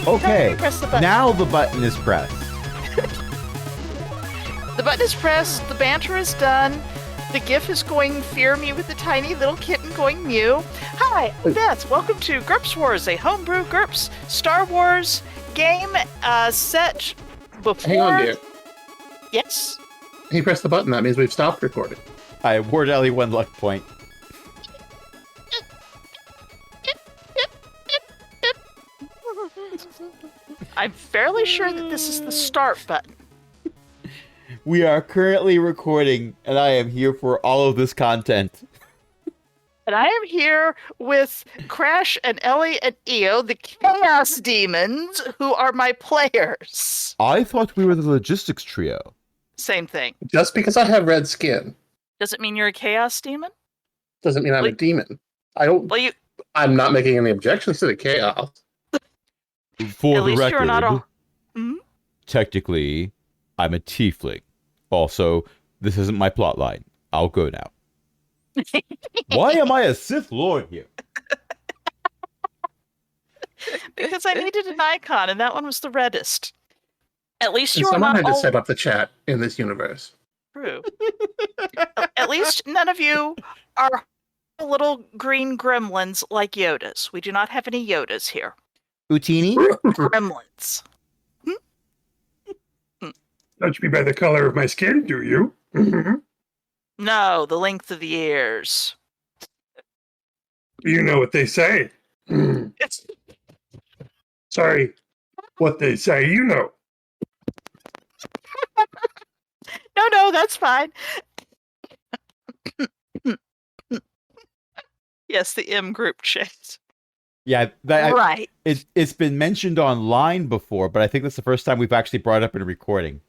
Okay, Press the button. now the button is pressed. The button is pressed, the banter is done, the GIF is going fear me with the tiny little kitten going mew. Hi, I'm Beth. Welcome to GURPS Wars, a homebrew GURPS Star Wars game set before... Hang on, dear. Yes? He pressed the button. That means we've stopped recording. I award Ellie 1 luck point. I'm fairly sure that this is the start button. We are currently recording, and I am here for all of this content. And I am here with Crash and Ellie and Io, the Chaos Demons, who are my players. I thought we were the logistics trio. Same thing. Just because I have red skin Does it mean you're a Chaos Demon? doesn't mean I'm a demon. I don't. Well, I'm not making any objections to the chaos. For at the least record, you're not a... Hmm? technically, I'm a tiefling. Also, this isn't my plot line. I'll go now. Why am I a Sith Lord here? Because I needed an icon, and that one was the reddest. At least And you are someone not had to all set up the chat in this universe. true. At least none of you are little green gremlins like Yodas. We do not have any Yodas here. Utini? Gremlins. Judge me by the color of my skin, do you? No, the length of the ears. You know what they say. It's Sorry, what they say, you know. no, that's fine. Yes, the M group chat. Yeah, Right. it's been mentioned online before, but I think that's the first time we've actually brought it up in a recording.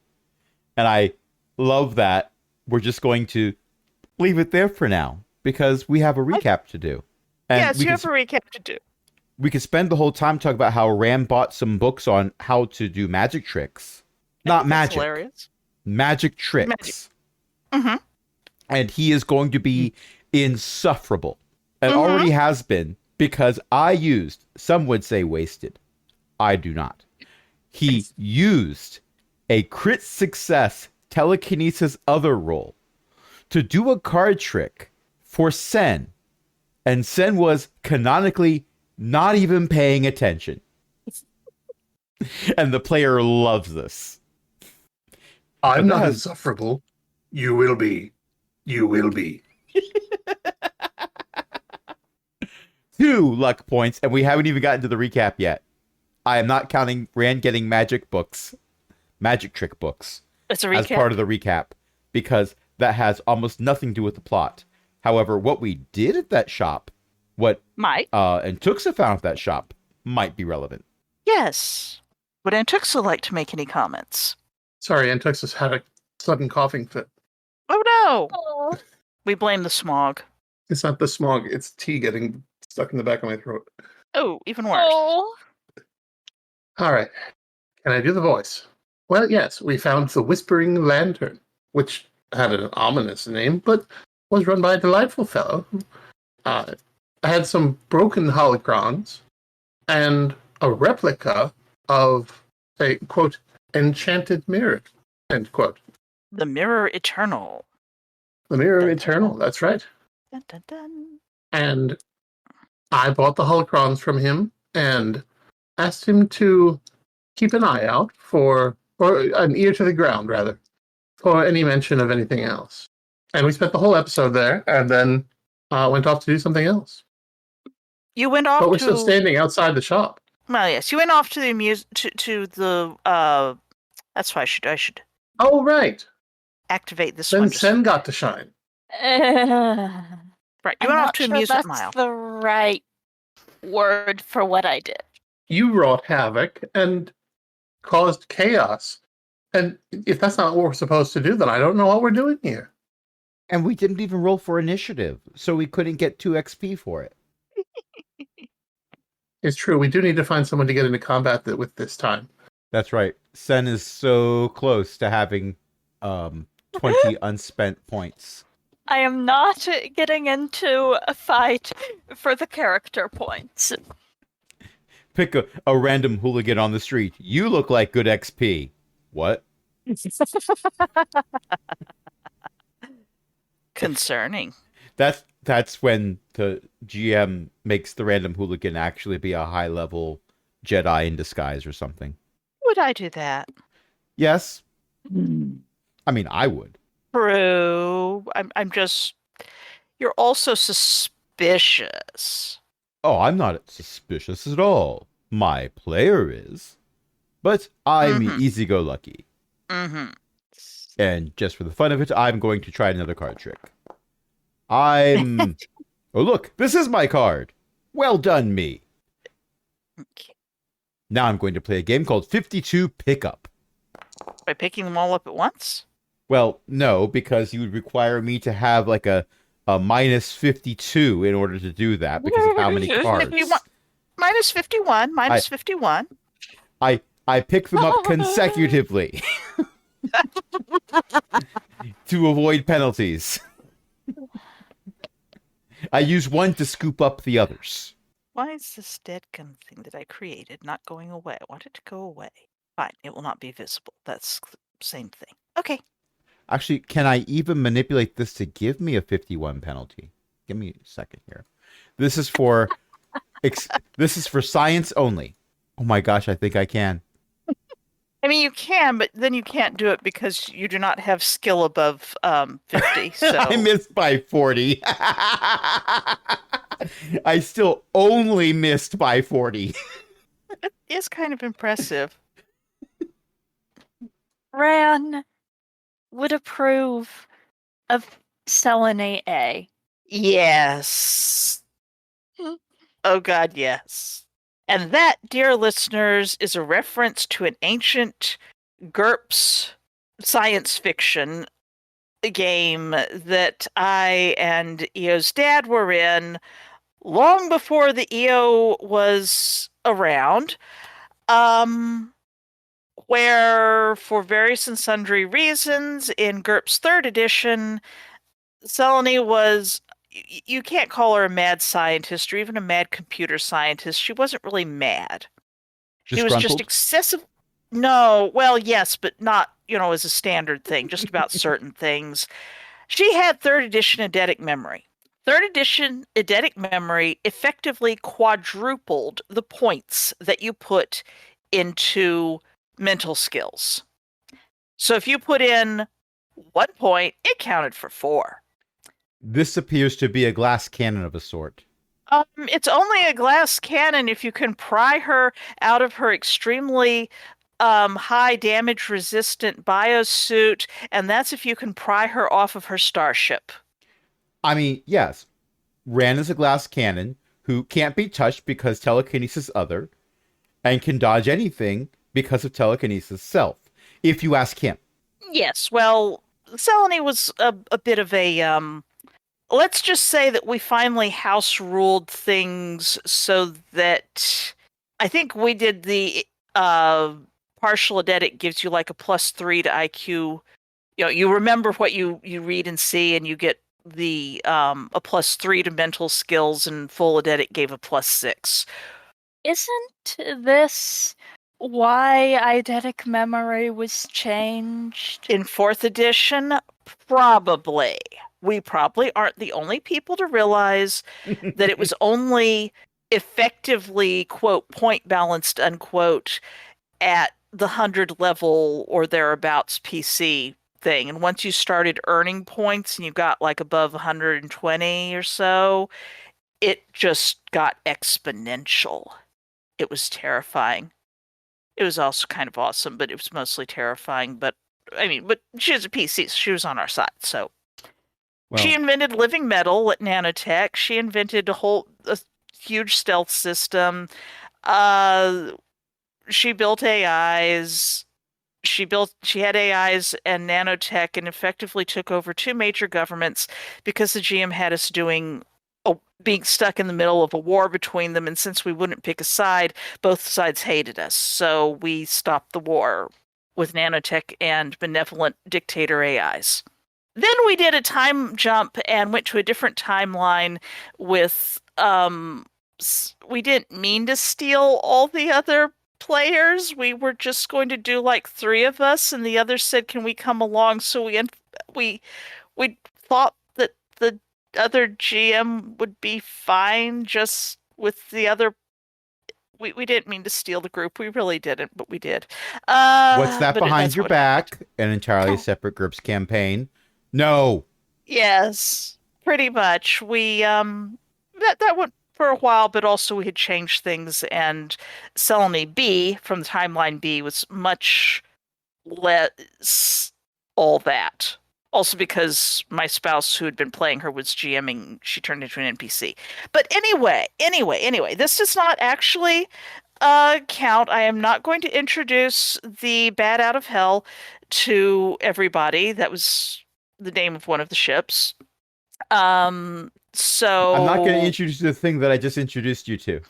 And I love that. We're just going to leave it there for now, because we have a recap to do. And Yes, we you can have a recap to do. we could spend the whole time talking about how Ram bought some books on how to do magic tricks. Not That's magic. hilarious. Magic tricks. Magic. Mm-hmm. And he is going to be insufferable. And Mhm. already has been, because I used, some would say wasted. I do not. He used a crit success telekinesis other roll to do a card trick for Sen. And Sen was canonically not even paying attention. And the player loves this. I'm not Yes. insufferable. You will be. You will be. 2 luck points, and we haven't even gotten to the recap yet. I am not counting Rand getting magic trick books, It's a as recap. part of the recap, because that has almost nothing to do with the plot. However, what we did at that shop, what Mike? Antuxa found at that shop, might be relevant. Yes. Would Antuxa like to make any comments? Sorry, Antuxus had a sudden coughing fit. Oh no! We blame the smog. It's not the smog. It's tea getting stuck in the back of my throat. Oh, even worse. Oh, All right. Can I do the voice? Well, yes, we found the Whispering Lantern, which had an ominous name, but was run by a delightful fellow. I had some broken holocrons and a replica of a, quote, enchanted mirror, end quote. The Mirror Eternal. The Mirror Eternal, that's right. Dun, dun, dun. And I bought the holocrons from him and asked him to keep an eye out for, or an ear to the ground, rather, for any mention of anything else. And we spent the whole episode there, and then went off to do something else. You went off But we're to... still standing outside the shop. Well, yes, you went off to the to the that's why I should Oh, right. activate this Then one. just- Sen got to shine. Right, you I'm went off not to sure Amusement that's Mile. the right word for what I did. You wrought havoc and caused chaos. And if that's not what we're supposed to do, then I don't know what we're doing here. And we didn't even roll for initiative, so we couldn't get 2 XP for it. It's true. We do need to find someone to get into combat with this time. That's right. Sen is so close to having 20 unspent points. I am not getting into a fight for the character points. pick a random hooligan on the street. You look like good XP. What? Concerning. That's when the GM makes the random hooligan actually be a high level Jedi in disguise or something. Would I do that? Yes. I mean, I would. True. I'm just. You're also suspicious. Oh, I'm not suspicious at all. My player is. But I'm Mhm. easy-go-lucky. Mm-hmm. And just for the fun of it, I'm going to try another card trick. I'm... Oh, look, this is my card. Well done, me. Okay. Now I'm going to play a game called 52 Pickup. By picking them all up at once? Well, no, because you would require me to have like a minus 52 in order to do that because of how many cards. Minus 51. Minus 51. I pick them up consecutively to avoid penalties. I use one to scoop up the others. Why is this deadgum thing that I created not going away? I want it to go away. Fine, it will not be visible. That's the same thing. Okay. Actually, can I even manipulate this to give me a 51 penalty? Give me a second here. This is for this is for science only. Oh my gosh, I think I can. I mean, you can, but then you can't do it because you do not have skill above 50. So I missed by 40. I still only missed by 40. it is kind of impressive. Ran would approve of Selenate A. Yes. Oh, God, yes. And that, dear listeners, is a reference to an ancient GURPS science fiction game that I and EO's dad were in long before the EO was around, where, for various and sundry reasons, in GURPS 3rd edition, Selene was, you can't call her a mad scientist or even a mad computer scientist. She wasn't really mad. She was just excessive. No, well, yes, but not, as a standard thing, just about certain things. She had 3rd edition eidetic memory. 3rd edition eidetic memory effectively quadrupled the points that you put into mental skills. So if you put in 1 point, it counted for 4. This appears to be a glass cannon of a sort. It's only a glass cannon if you can pry her out of her extremely high damage resistant biosuit, and that's if you can pry her off of her starship. I mean, yes, Ran is a glass cannon who can't be touched because telekinesis other, and can dodge anything because of telekinesis self, if you ask him. Yes, well, Selene was a bit of a let's just say that we finally house ruled things so that I think we did the partial eidetic gives you like a +3 to IQ. You remember what you read and see, and you get the a +3 to mental skills, and full eidetic gave a +6. Isn't this why eidetic memory was changed? In 4th edition, probably. We probably aren't the only people to realize that it was only effectively, quote, point balanced, unquote, at the 100 level or thereabouts PC thing. And once you started earning points and you got like above 120 or so, it just got exponential. It was terrifying. It was also kind of awesome, but it was mostly terrifying. But she was a PC, so she was on our side, so. Well, she invented living metal at nanotech. She invented a huge stealth system. She built AIs. She had AIs and nanotech, and effectively took over 2 major governments because the GM had us being stuck in the middle of a war between them. And since we wouldn't pick a side, both sides hated us. So we stopped the war with nanotech and benevolent dictator AIs. Then we did a time jump and went to a different timeline with we didn't mean to steal all the other players. We were just going to do like 3 of us, and the others said, "Can we come along?" So we we thought that the other GM would be fine just with the other. We didn't mean to steal the group. We really didn't, but we did. What's that But behind that's your what happened. back? An entirely separate GURPS campaign? No. Yes, pretty much. We that went for a while, but also we had changed things, and Selene B from the timeline B was much less all that. Also because my spouse who had been playing her was GMing, she turned into an NPC. But anyway, this does not actually count. I am not going to introduce the Bat Out of Hell to everybody. That was the name of one of the ships. So I'm not going to introduce the thing that I just introduced you to.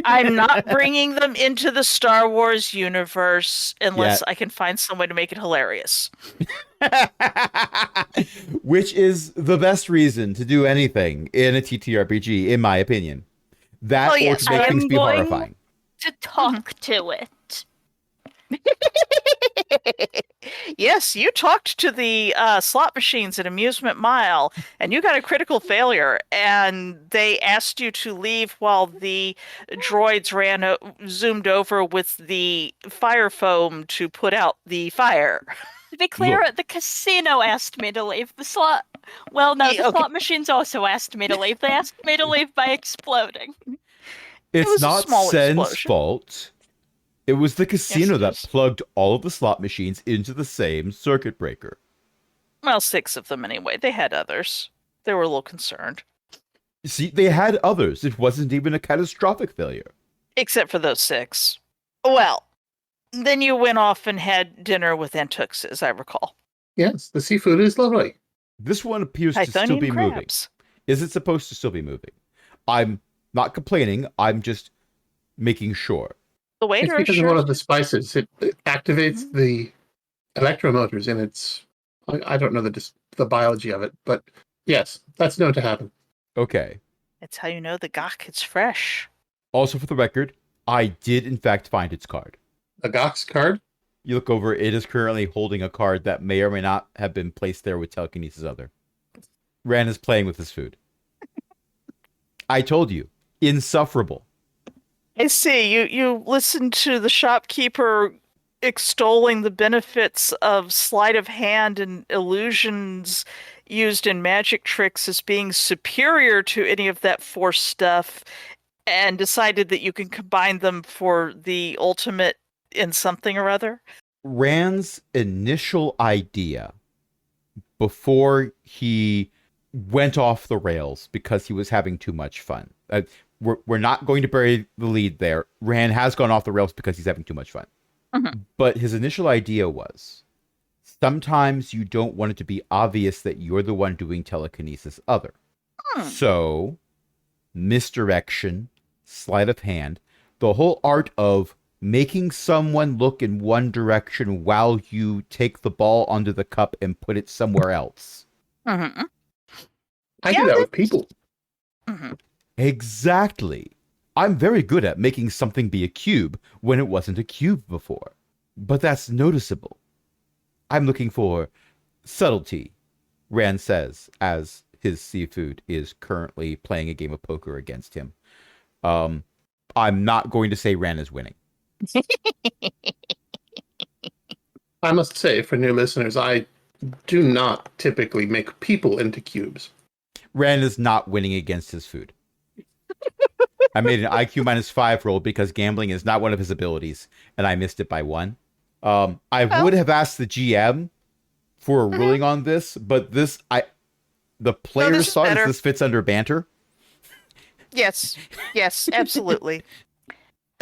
I'm not bringing them into the Star Wars universe unless Yet. I can find some way to make it hilarious. Which is the best reason to do anything in a TTRPG, in my opinion. That Oh, or yes, to make I things am be going- horrifying. To talk to it. Yes, you talked to the slot machines at Amusement Mile, and you got a critical failure, and they asked you to leave while the droids zoomed over with the fire foam to put out the fire. To be clear, Look. the casino asked me to leave. The slot... Well, no, the Okay. slot machines also asked me to leave. They asked me to leave by exploding. It's was a not small Sen's explosion. fault. It was the casino it that is. plugged all of the slot machines into the same circuit breaker. Well, 6 of them anyway. They had others. They were a little concerned. See, they had others. It wasn't even a catastrophic failure. Except for those 6. Well, then you went off and had dinner with Antux, as I recall. Yes, the seafood is lovely. This one appears to still Pythonian be moving. crabs. Is it supposed to still be moving? I'm not complaining. I'm just making sure. The It's waiter because of one assures of the spices. It activates the electromotors in its. I don't know the biology of it, but yes, that's known to happen. Okay. That's how you know the gok is fresh. Also, for the record, I did in fact find its card. A Gox card. You look over, it is currently holding a card that may or may not have been placed there with telekinesis other. Ran is playing with his food. I told you, insufferable. I see. You listened to the shopkeeper extolling the benefits of sleight of hand and illusions used in magic tricks as being superior to any of that force stuff, and decided that you can combine them for the ultimate in something or other. Rand's initial idea before he went off the rails because he was having too much fun. We're not going to bury the lead there. Rand has gone off the rails because he's having too much fun. Mhm. But his initial idea was sometimes you don't want it to be obvious that you're the one doing telekinesis other. So, misdirection, sleight of hand, the whole art of making someone look in one direction while you take the ball under the cup and put it somewhere else. Mm-hmm. I Yeah, do that with people. Mm-hmm. Exactly. I'm very good at making something be a cube when it wasn't a cube before. But that's noticeable. I'm looking for subtlety, Rand says, as his seafood is currently playing a game of poker against him. I'm not going to say Rand is winning. I must say, for new listeners, I do not typically make people into cubes. Rand is not winning against his food. I made an IQ -5 roll because gambling is not one of his abilities, and I missed it by 1. I would have asked the GM for a ruling on this, but the players is thought better. this fits under banter. Yes, absolutely.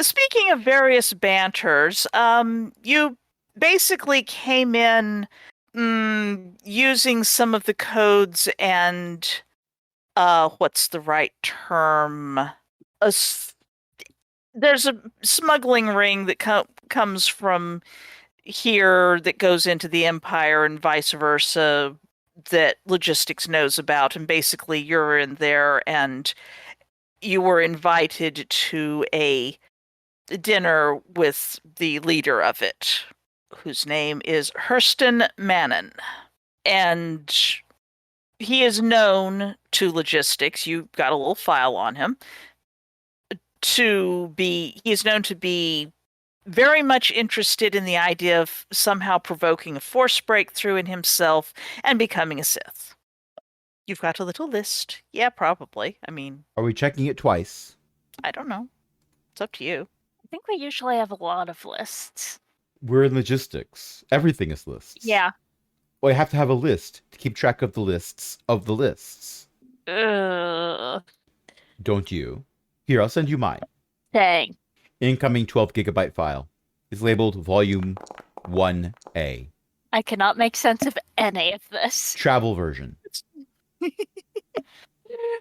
Speaking of various banters, you basically came in using some of the codes and what's the right term? There's a smuggling ring that comes from here that goes into the Empire and vice versa that logistics knows about, and basically you're in there and you were invited to a dinner with the leader of it, whose name is Herstan Mannan. And he is known to logistics. You got a little file on him. He is known to be very much interested in the idea of somehow provoking a force breakthrough in himself and becoming a Sith. You've got a little list. Yeah, probably. I mean, Are we checking it twice? I don't know. It's up to you. I think we usually have a lot of lists. We're in logistics. Everything is lists. Yeah. Well, you have to have a list to keep track of the lists of the lists. Ugh. Don't you? Here, I'll send you mine. Dang. Incoming 12 gigabyte file is labeled Volume 1A. I cannot make sense of any of this. Travel version.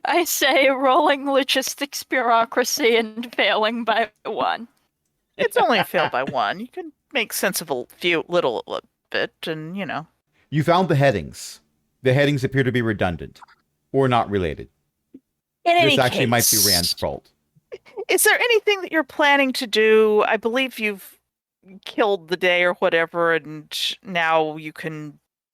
I say rolling logistics bureaucracy and failing by 1. It's only a fail by 1. You can make sense of a little bit, and You found the headings. The headings appear to be redundant or not related. In any This actually might be case, Rand's fault. Is there anything that you're planning to do? I believe you've killed the day or whatever, and now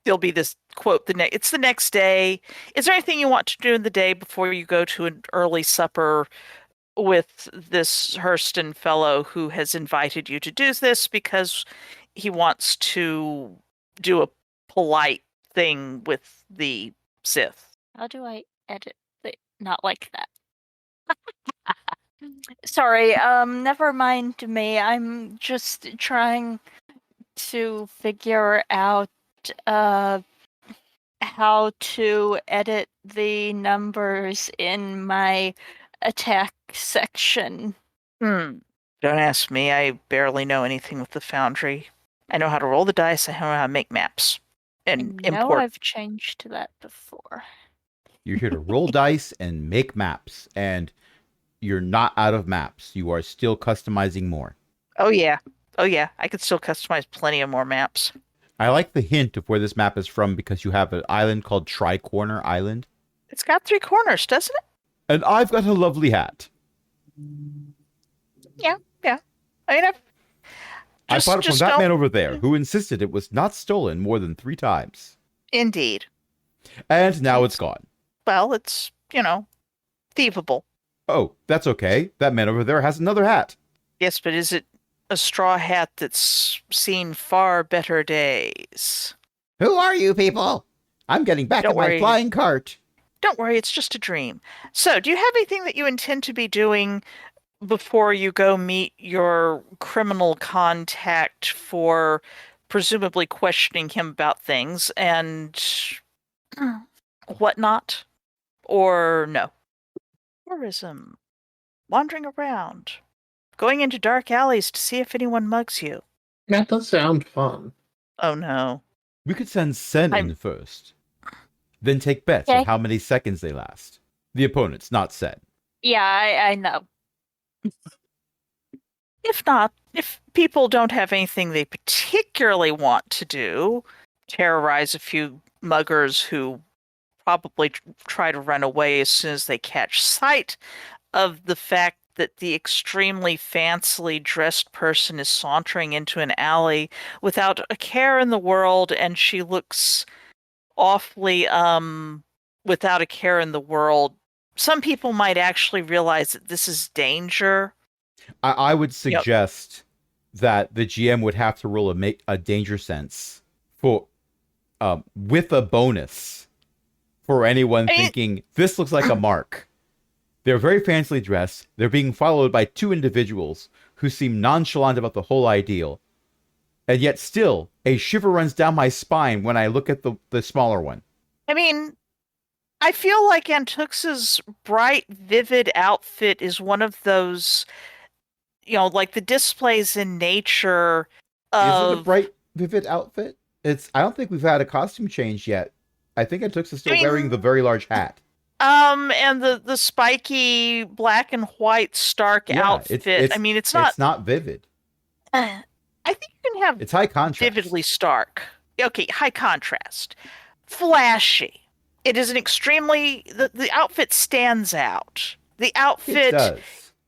there'll be this quote, it's the next day. Is there anything you want to do in the day before you go to an early supper with this Herstan fellow who has invited you to do this because he wants to do a polite thing with the Sith? How do I edit it? Not like that. Sorry, never mind me. I'm just trying to figure out how to edit the numbers in my attack section. Don't ask me. I barely know anything with the Foundry. I know how to roll the dice. I know how to make maps and I know import. I've changed that before. You're here to roll dice and make maps, and you're not out of maps. You are still customizing more. Oh yeah. I could still customize plenty of more maps. I like the hint of where this map is from because you have an island called Tri-Corner Island. It's got 3 corners, doesn't it? And I've got a lovely hat. Yeah. I mean, I bought it from that don't- man over there who insisted it was not stolen more than 3 times. Indeed. And now it's gone. Well, it's, thievable. Oh, that's okay. That man over there has another hat. Yes, but is it a straw hat that's seen far better days? Who are you people? I'm getting back Don't in my worry. flying cart. Don't worry, it's just a dream. So, do you have anything that you intend to be doing before you go meet your criminal contact for presumably questioning him about things and whatnot? Or no? Tourism. Wandering around. Going into dark alleys to see if anyone mugs you. That does sound fun. Oh no. We could send Sen in I'm- first. Then take bets Okay. on how many seconds they last. The opponents, not Sen. Yeah, I know. If not, if people don't have anything they particularly want to do, terrorize a few muggers who probably try to run away as soon as they catch sight of the fact that the extremely fancily dressed person is sauntering into an alley without a care in the world, and she looks awfully without a care in the world. Some people might actually realize that this is danger. I would suggest that the GM would have to roll a danger sense for with a bonus for anyone thinking this looks like a mark. They're very fancily dressed. They're being followed by 2 individuals who seem nonchalant about the whole ideal. And yet still, a shiver runs down my spine when I look at the smaller one. I mean, I feel like Antux's bright, vivid outfit is one of those, like the displays in nature Is it a of... bright, vivid outfit? I don't think we've had a costume change yet. I think Antux is still wearing the very large hat. And the spiky black and white Stark outfit. It's not... It's not vivid. I think you can have It's high contrast. vividly stark. Okay, high contrast. Flashy. It is an extremely... The outfit stands out. The It outfit does.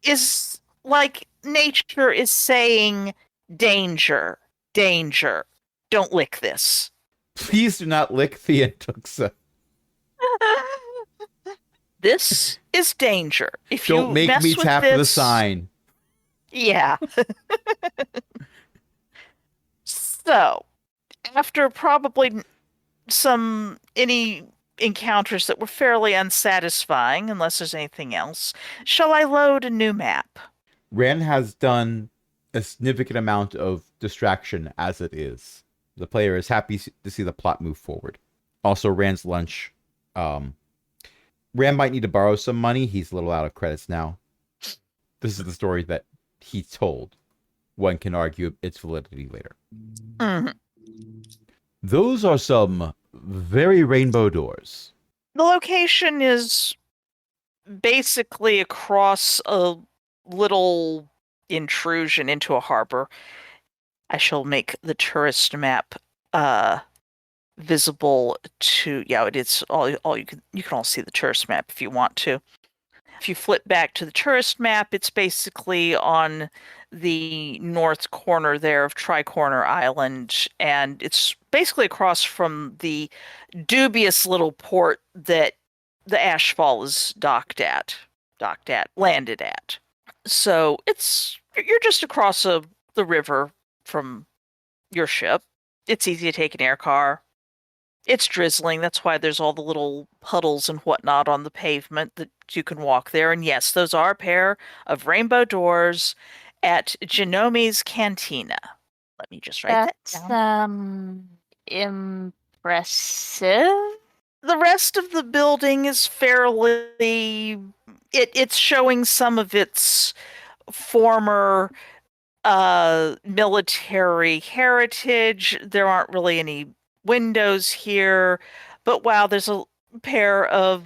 is like nature is saying, danger, danger. Don't lick this. Please do not lick Thea and Tuxa. This is danger. If Don't you make me mess with tap the this, sign. yeah. So, after probably any encounters that were fairly unsatisfying, unless there's anything else, shall I load a new map? Rand has done a significant amount of distraction as it is. The player is happy to see the plot move forward. Also, Rand's lunch. Rand might need to borrow some money. He's a little out of credits now. This is the story that he told. One can argue its validity later. Mhm. Those are some very rainbow doors. The location is basically across a little intrusion into a harbor. I shall make the tourist map visible to it's all you can all see the tourist map if you want to. If you flip back to the tourist map, it's basically on the north corner there of Tricorner Island, and it's basically across from the dubious little port that the Ashfall is landed at. So you're just across the river from your ship. It's easy to take an air car. It's drizzling. That's why there's all the little puddles and whatnot on the pavement that you can walk there. And yes, those are a pair of rainbow doors at Genomi's Cantina. Let me just write that down. Impressive. The rest of the building is fairly. It's showing some of its former military heritage. There aren't really any windows here, but wow, there's a pair of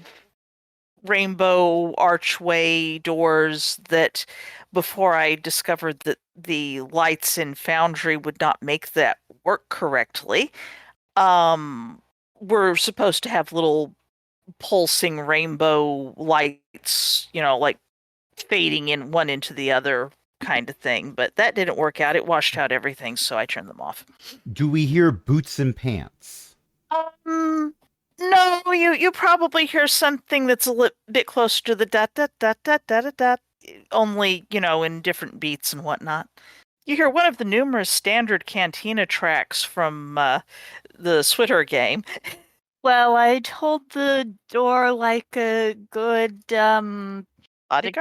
rainbow archway doors that before I discovered that the lights in Foundry would not make that work correctly, we're supposed to have little pulsing rainbow lights, like fading in one into the other kind of thing, but that didn't work out. It washed out everything, so I turned them off. Do we hear boots and pants? No, you probably hear something that's a bit closer to the dot dot dot dot dot dot dot, only, in different beats and whatnot. You hear one of the numerous standard Cantina tracks from the Switter game. Well, I'd hold the door like a good Bodyguard?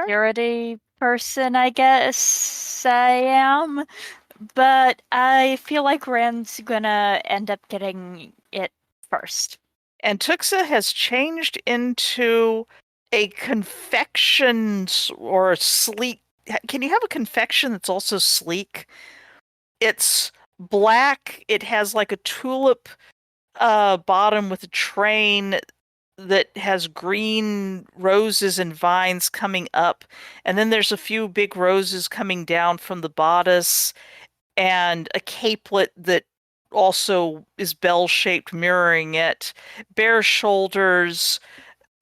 security person, I guess I am. But I feel like Rand's gonna end up getting it first. And Tuxa has changed into a confection or sleek. Can you have a confection that's also sleek? It's black. It has like a tulip bottom with a train that has green roses and vines coming up. And then there's a few big roses coming down from the bodice and a capelet that also is bell-shaped, mirroring it, bare shoulders,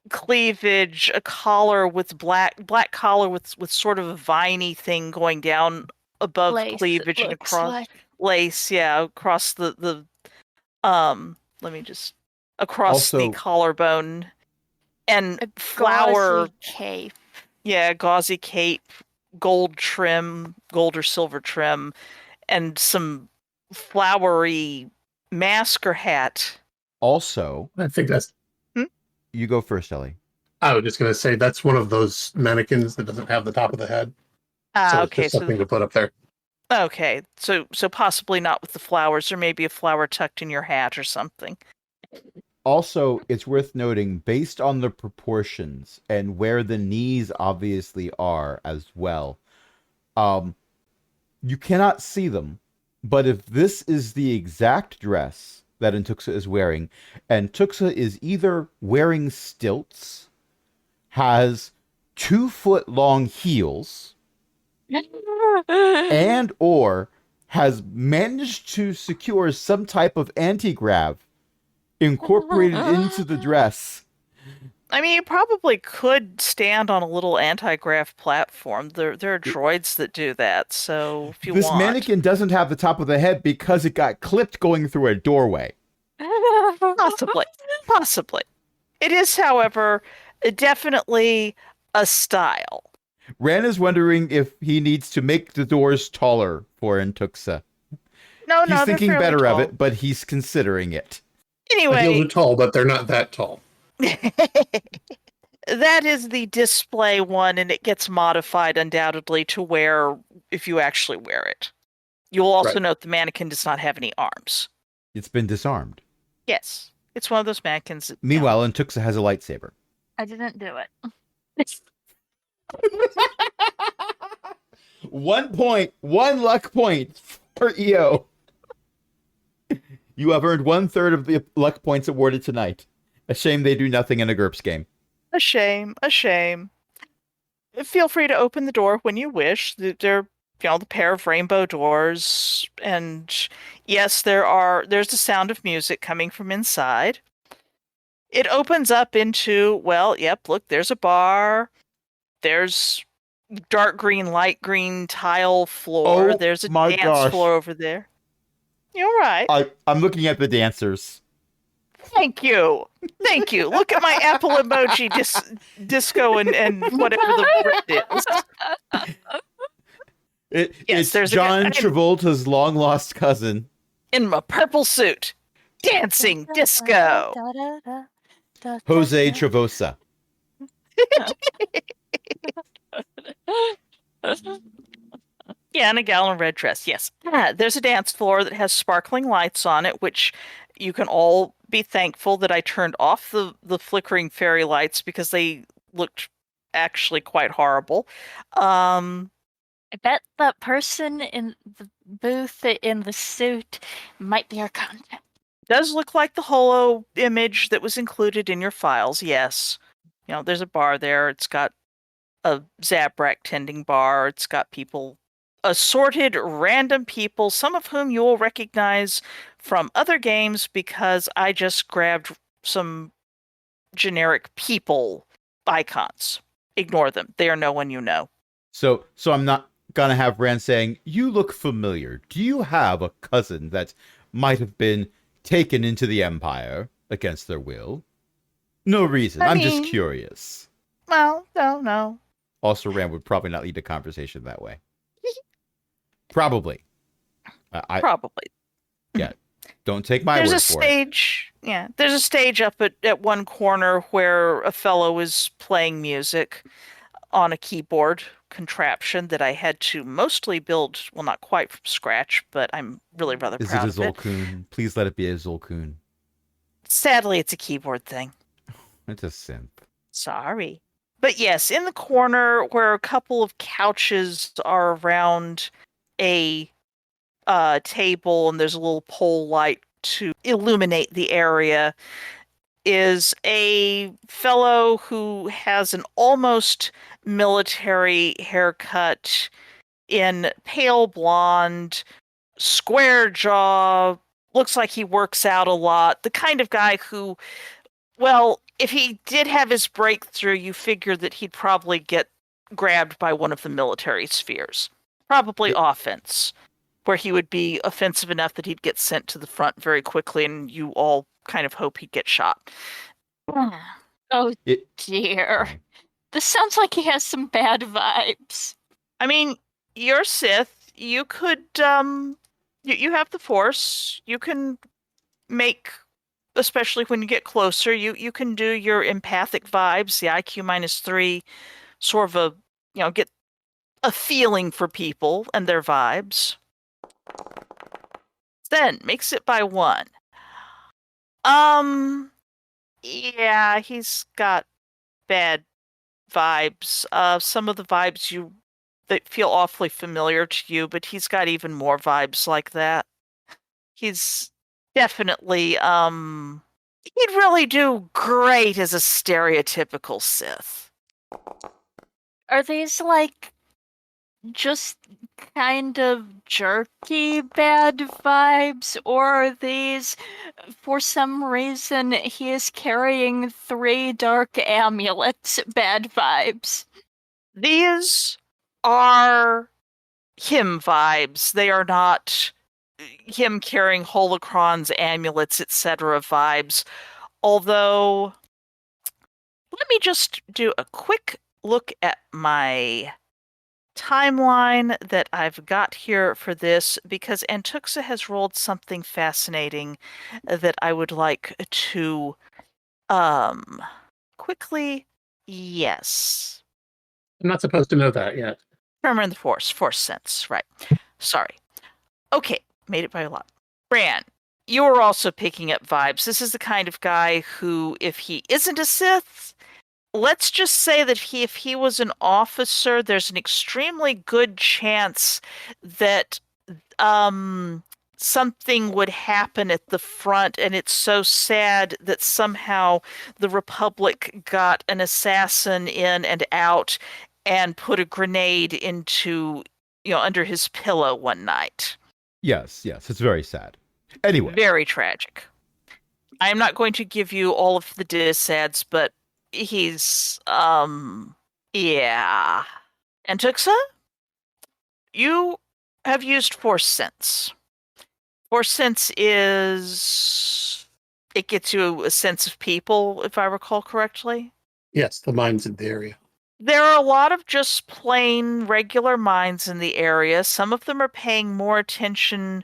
cleavage, a collar with black collar with sort of a viney thing going down above Lace, cleavage and across like. lace, across the across the Also- collarbone, and A flower, gauzy cape. gauzy cape, gold or silver trim, and some flowery mask or hat. Also, I think that's. you go first, Ellie. I was just going to say that's one of those mannequins that doesn't have the top of the head. So it's Okay, just something to put up there. okay, so possibly not with the flowers, or maybe a flower tucked in your hat or something. Also, it's worth noting, based on the proportions and where the knees obviously are as well, you cannot see them, but if this is the exact dress that Tuxa is wearing, and Tuxa is either wearing stilts, has 2-foot long heels, and or has managed to secure some type of anti-grav incorporated into the dress, I mean, you probably could stand on a little anti-grav platform. There are droids that do that, so if you This want. mannequin doesn't have the top of the head because it got clipped going through a doorway. Possibly. Possibly. It is, however, definitely a style. Ran is wondering if he needs to make the doors taller for Antuxa. No, He's they're thinking fairly better tall. of it, but he's considering it. The heels Anyway, are tall, but they're not that tall. that is the display one, and it gets modified undoubtedly to wear if you actually wear it. You'll also Right. note the mannequin does not have any arms. It's been disarmed. Yes, it's one of those mannequins. Meanwhile, Antuxa has a lightsaber. I didn't do it. 1 point, 1 luck point for EO. You have earned 1/3 of the luck points awarded tonight. A shame they do nothing in a GURPS game. A shame, a shame. Feel free to open the door when you wish. They're, the pair of rainbow doors, and yes, there's the sound of music coming from inside. It opens up into, well, yep, look, there's a bar. There's dark green, light green tile floor. Oh, There's a my dance gosh. floor over there. You're right. I'm looking at the dancers. Thank you. Thank you. Look at my Apple emoji disco and whatever the rest is. It's Yes, there's a John guy- Travolta's long-lost cousin. In my purple suit. Dancing disco. Jose Travosa. Yeah, and a gal in a red dress, yes. There's a dance floor that has sparkling lights on it, which you can all be thankful that I turned off the flickering fairy lights because they looked actually quite horrible. I bet that person in the booth in the suit might be our contact. Does look like the holo image that was included in your files, yes. There's a bar there. It's got a Zabrak tending bar. It's got people, assorted random people, some of whom you will recognize from other games because I just grabbed some generic people icons. Ignore them. They are no one you know. So I'm not gonna have Rand saying, "You look familiar. Do you have a cousin that might have been taken into the Empire against their will?" No reason. I'm just curious. Well, no. Also, Rand would probably not lead a conversation that way. Probably. Probably. Yeah. Don't take my word for it. There's a stage up at one corner where a fellow is playing music on a keyboard contraption that I had to mostly build, well, not quite from scratch, but I'm really rather Is it proud a of it. Zolkun? Please let it be a Zolkun. Sadly, it's a keyboard thing. It's a synth. Sorry. But yes, in the corner where a couple of couches are around a table and there's a little pole light to illuminate the area is a fellow who has an almost military haircut in pale blonde, square jaw, looks like he works out a lot. The kind of guy who, well, if he did have his breakthrough, you figure that he'd probably get grabbed by one of the military spheres. Probably offense, where he would be offensive enough that he'd get sent to the front very quickly and you all kind of hope he'd get shot. Oh It- dear. This sounds like he has some bad vibes. I mean, you're Sith. You could, you have the Force. You can make, especially when you get closer, you can do your empathic vibes, the IQ -3, sort of get a feeling for people and their vibes. Then makes it by 1. Yeah, he's got bad vibes. Some of the vibes that feel awfully familiar to you, but he's got even more vibes like that. He's definitely, he'd really do great as a stereotypical Sith. Are these like just kind of jerky bad vibes, or are these, for some reason, he is carrying 3 dark amulets bad vibes? These are him vibes. They are not him carrying holocrons, amulets, etc. vibes. Although, let me just do a quick look at my timeline that I've got here for this, because Antuxa has rolled something fascinating that I would like to quickly. Yes. I'm not supposed to know that yet. Tremor in the force sense, right. Sorry. Okay, made it by a lot. Bran, you're also picking up vibes. This is the kind of guy who, if he isn't a Sith, let's just say that if he was an officer, there's an extremely good chance that something would happen at the front, and it's so sad that somehow the Republic got an assassin in and out and put a grenade into, under his pillow one night. Yes, it's very sad. Anyway. Very tragic. I am not going to give you all of the disads, but he's, yeah. Antuxa, you have used Force Sense. Force Sense it gets you a sense of people, if I recall correctly. Yes, the mines in the area. There are a lot of just plain regular mines in the area. Some of them are paying more attention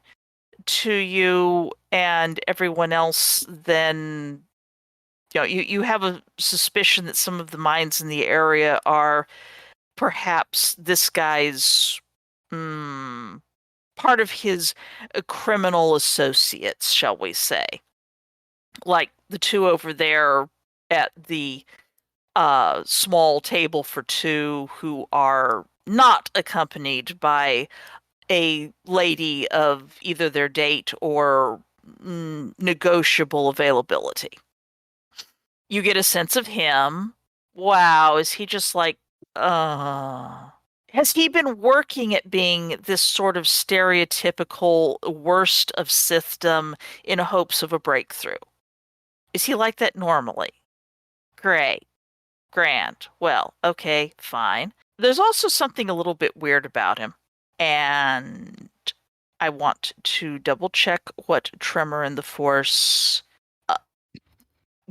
to you and everyone else than, you have a suspicion that some of the mines in the area are perhaps this guy's part of his criminal associates, shall we say. Like the two over there at the small table for two, who are not accompanied by a lady of either their date or negotiable availability. You get a sense of him. Wow, is he just like, has he been working at being this sort of stereotypical worst of Sithdom in hopes of a breakthrough? Is he like that normally? Great. Grand. Well, okay, fine. There's also something a little bit weird about him. And I want to double check what Tremor in the Force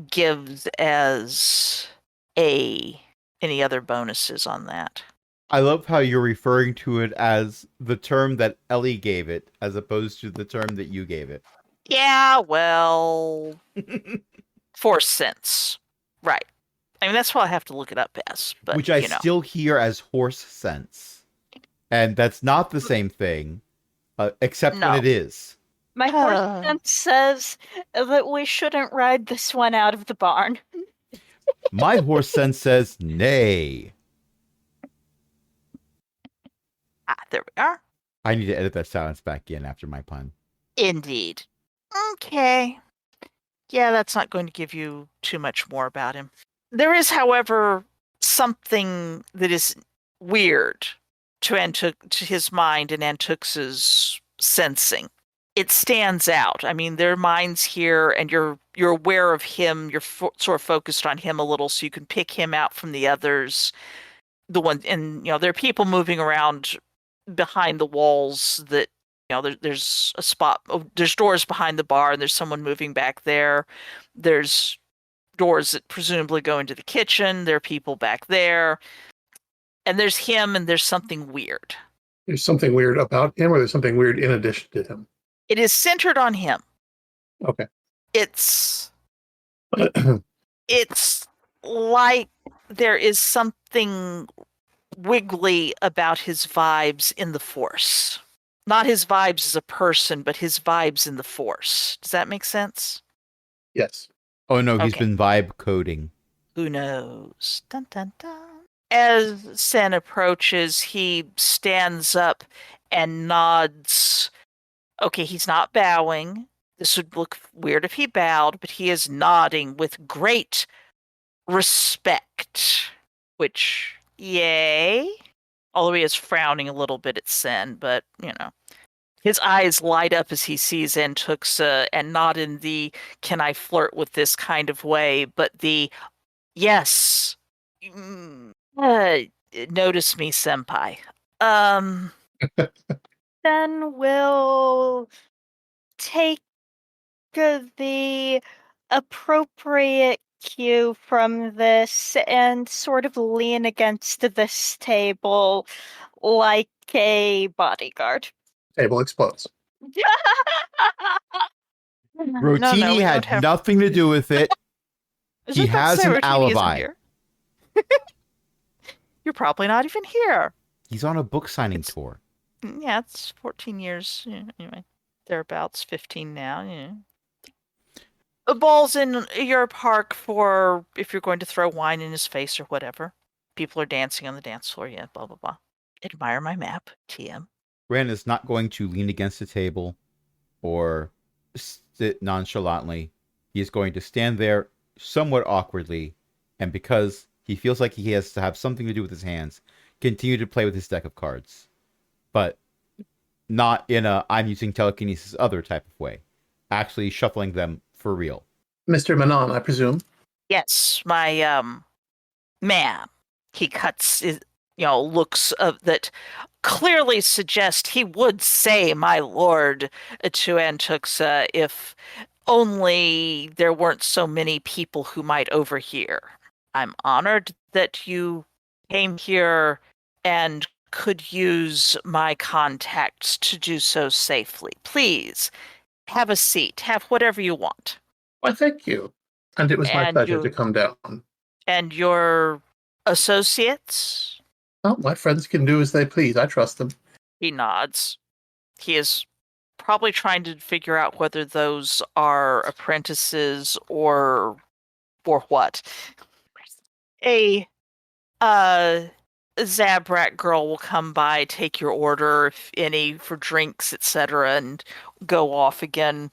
gives as any other bonuses on that. I love how you're referring to it as the term that Ellie gave it, as opposed to the term that you gave it. Yeah, well, Force Sense. Right. I mean, that's what I have to look it up as. But, which I still hear as horse sense. And that's not the same thing, except when it is. My horse sense says that we shouldn't ride this one out of the barn. My horse sense says nay. There we are. I need to edit that silence back in after my pun. Indeed. Okay. Yeah, that's not going to give you too much more about him. There is, however, something that is weird to his mind and Antux's sensing. It stands out. I mean, there are minds here, and you're aware of him. You're sort of focused on him a little, so you can pick him out from the others. And there are people moving around behind the walls that, there's a spot. There's doors behind the bar, and there's someone moving back there. There's doors that presumably go into the kitchen. There are people back there. And there's him, and there's something weird. There's something weird about him, or there's something weird in addition to him? It is centered on him. Okay. It's like there is something wiggly about his vibes in the Force. Not his vibes as a person, but his vibes in the Force. Does that make sense? Yes. Oh no, he's Okay. been vibe coding. Who knows? Dun, dun, dun. As Sen approaches, he stands up and nods. Okay, he's not bowing. This would look weird if he bowed, but he is nodding with great respect. Which, yay. Although he is frowning a little bit at Sen, but, his eyes light up as he sees Antuxa, and not in the can I flirt with this kind of way, but the yes, mm, uh, notice me, senpai. Then we'll take the appropriate cue from this and sort of lean against this table like a bodyguard. Table explodes. Rotini we had don't have. nothing to do with it. I was He just about to has say, an Rotini isn't alibi. here. You're probably not even here. He's on a book signing tour. Yeah, it's 14 years. Anyway, thereabouts, 15 now. Yeah. A ball's in your park for if you're going to throw wine in his face or whatever. People are dancing on the dance floor. Yeah, blah, blah, blah. Admire my map, TM. Ren is not going to lean against the table or sit nonchalantly. He is going to stand there somewhat awkwardly, and because he feels like he has to have something to do with his hands, continue to play with his deck of cards. But not in a I'm using telekinesis other type of way. Actually shuffling them for real. Mr. Mannan, I presume. Yes, my, ma'am. He cuts, looks that clearly suggest he would say my lord to Antuxa if only there weren't so many people who might overhear. I'm honored that you came here and could use my contacts to do so safely. Please, have a seat. Have whatever you want. Why, thank you. And it was my And pleasure to come down. And your associates? Oh, my friends can do as they please. I trust them. He nods. He is probably trying to figure out whether those are apprentices or what. A Zabrak girl will come by, take your order, if any, for drinks, etc., and go off again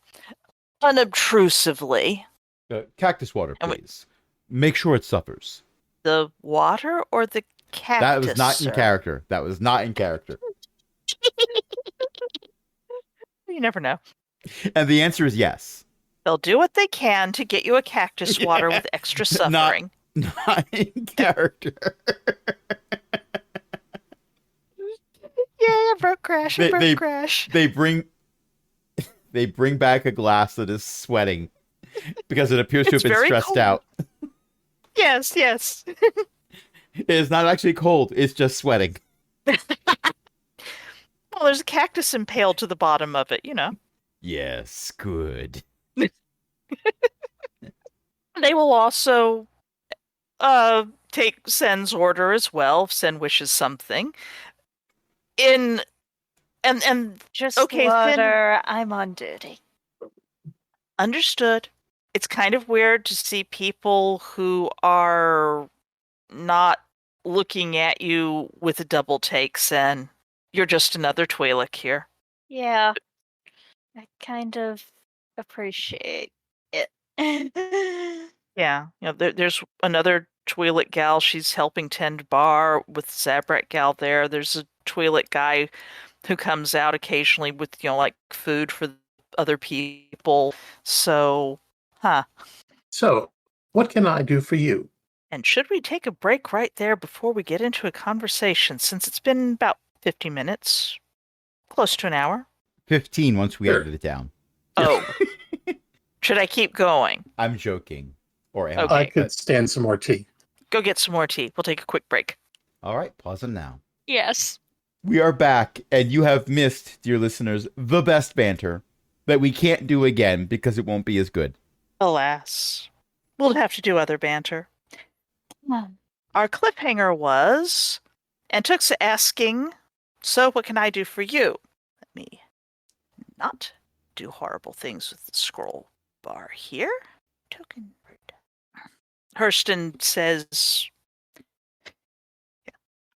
unobtrusively. Cactus water, And please. Make sure it suffers. The water or the cactus? That was not sir? in character. That was not in character. You never know. And the answer is yes. They'll do what they can to get you a cactus water with extra suffering. Not in character. Yeah, broke crash, They- crash. They bring back a glass that is sweating because it appears to It's have been very stressed cold. out. Yes. It is not actually cold. It's just sweating. Well, there's a cactus impaled to the bottom of it, Yes, good. They will also take Sen's order as well if Sen wishes something. And Just Okay, water. I'm on duty. understood. It's kind of weird to see people who are not looking at you with a double take, Sen. You're just another Twi'lek here. Yeah. I kind of appreciate it. Yeah, there's another Twi'lek gal. She's helping tend bar with Zabrak gal there. There's a Twi'lek guy who comes out occasionally with, like food for other people. So, So, what can I do for you? And should we take a break right there before we get into a conversation, since it's been about 50 minutes? Close to an hour? 15 once we Sure. edit it down. Oh. Should I keep going? I'm joking. Or am Okay. I could stand some more tea. Go get some more tea. We'll take a quick break. All right, pause them now. Yes. We are back, and you have missed, dear listeners, the best banter that we can't do again because it won't be as good. Alas. We'll have to do other banter. Our cliffhanger was Antuxa asking, so what can I do for you? Let me not do horrible things with the scroll bar here. Token. Herstan says,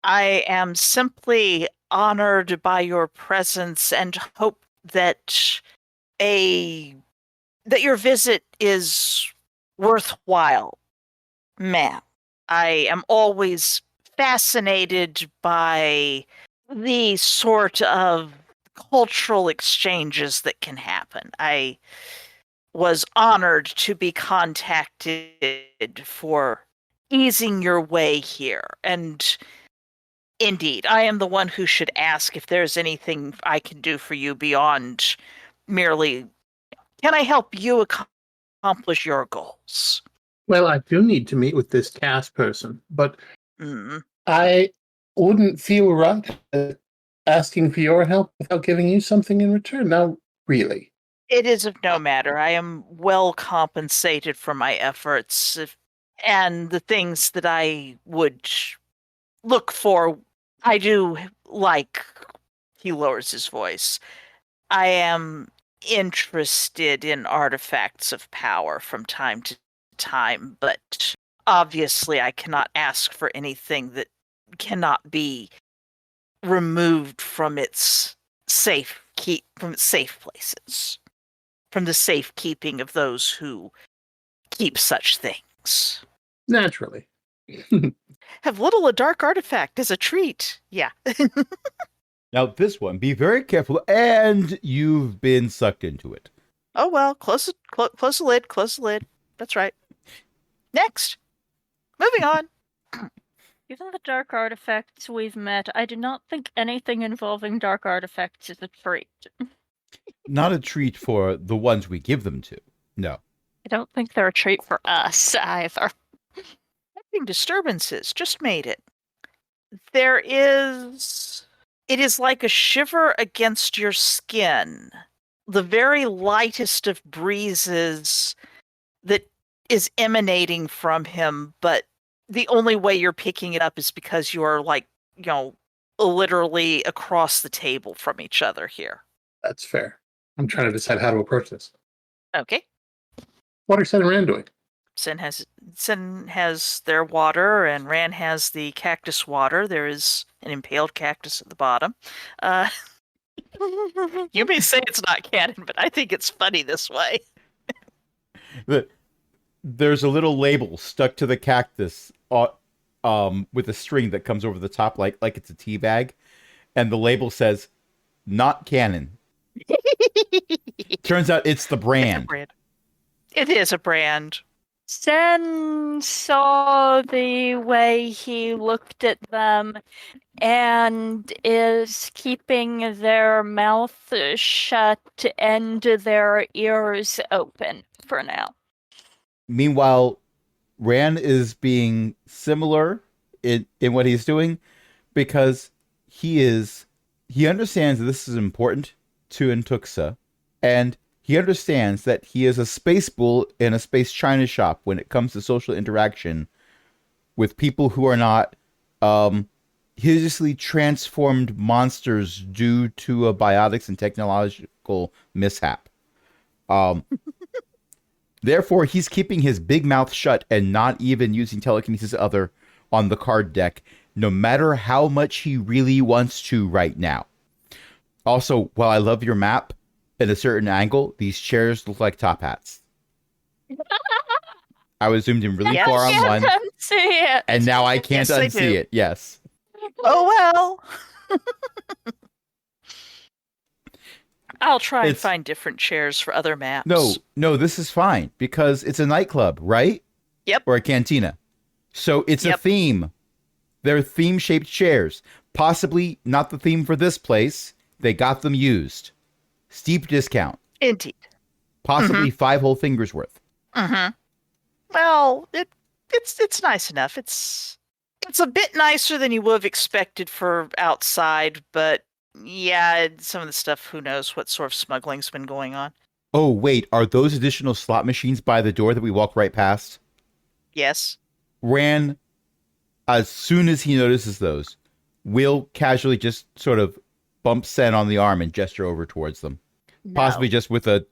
I am simply honored by your presence and hope that your visit is worthwhile, ma'am. I am always fascinated by the sort of cultural exchanges that can happen. I was honored to be contacted for easing your way here. And indeed, I am the one who should ask if there's anything I can do for you beyond merely, can I help you accomplish your goals? Well, I do need to meet with this cast person, but Mm. I wouldn't feel right asking for your help without giving you something in return. Now, really. It is of no matter. I am well compensated for my efforts and the things that I would look for. I do like, he lowers his voice. I am interested in artifacts of power from time to time, but obviously I cannot ask for anything that cannot be removed from its from its safe places, from the safekeeping of those who keep such things. Naturally. Have little a dark artifact as a treat. Yeah. Now, this one, be very careful, and you've been sucked into it. Oh well, close the lid, close the lid. That's right. Next. Moving on. Given the dark artifacts we've met, I do not think anything involving dark artifacts is a treat. Not a treat for the ones we give them to. No. I don't think they're a treat for us either. Having disturbances, just made it. It is like a shiver against your skin. The very lightest of breezes that is emanating from him, but the only way you're picking it up is because you are literally across the table from each other here. That's fair. I'm trying to decide how to approach this. Okay. What are Sen and Rand doing? Sin has their water, and Ran has the cactus water. There is an impaled cactus at the bottom. You may say it's not canon, but I think it's funny this way. There's a little label stuck to the cactus with a string that comes over the top like it's a tea bag, and the label says, "Not canon." Turns out it's the brand. It is a brand. Sen saw the way he looked at them and is keeping their mouth shut and their ears open for now. Meanwhile, Ran is being similar in what he's doing because he understands that this is important to Intuxa, and he understands that he is a space bull in a space china shop when it comes to social interaction with people who are not hideously transformed monsters due to a biotics and technological mishap. Therefore, he's keeping his big mouth shut and not even using telekinesis other on the card deck, no matter how much he really wants to right now. Also, while I love your map, at a certain angle, these chairs look like top hats. I was zoomed in really far on one, See it. and now I can't Yes, they unsee do. it. Yes. Oh well. I'll try and It's- find different chairs for other maps. No, this is fine because it's a nightclub, right? Yep. Or a cantina. So it's a Yep. theme. They're theme-shaped chairs. Possibly not the theme for this place. They got them used. Steep discount. Indeed. Possibly 5 whole fingers worth. Mm-hmm. Well, it's nice enough. It's a bit nicer than you would have expected for outside, but yeah, some of the stuff, who knows what sort of smuggling's been going on. Oh, wait. Are those additional slot machines by the door that we walk right past? Yes. Ran, as soon as he notices those, will casually just sort of bump Sen on the arm and gesture over towards them. No. Possibly just with a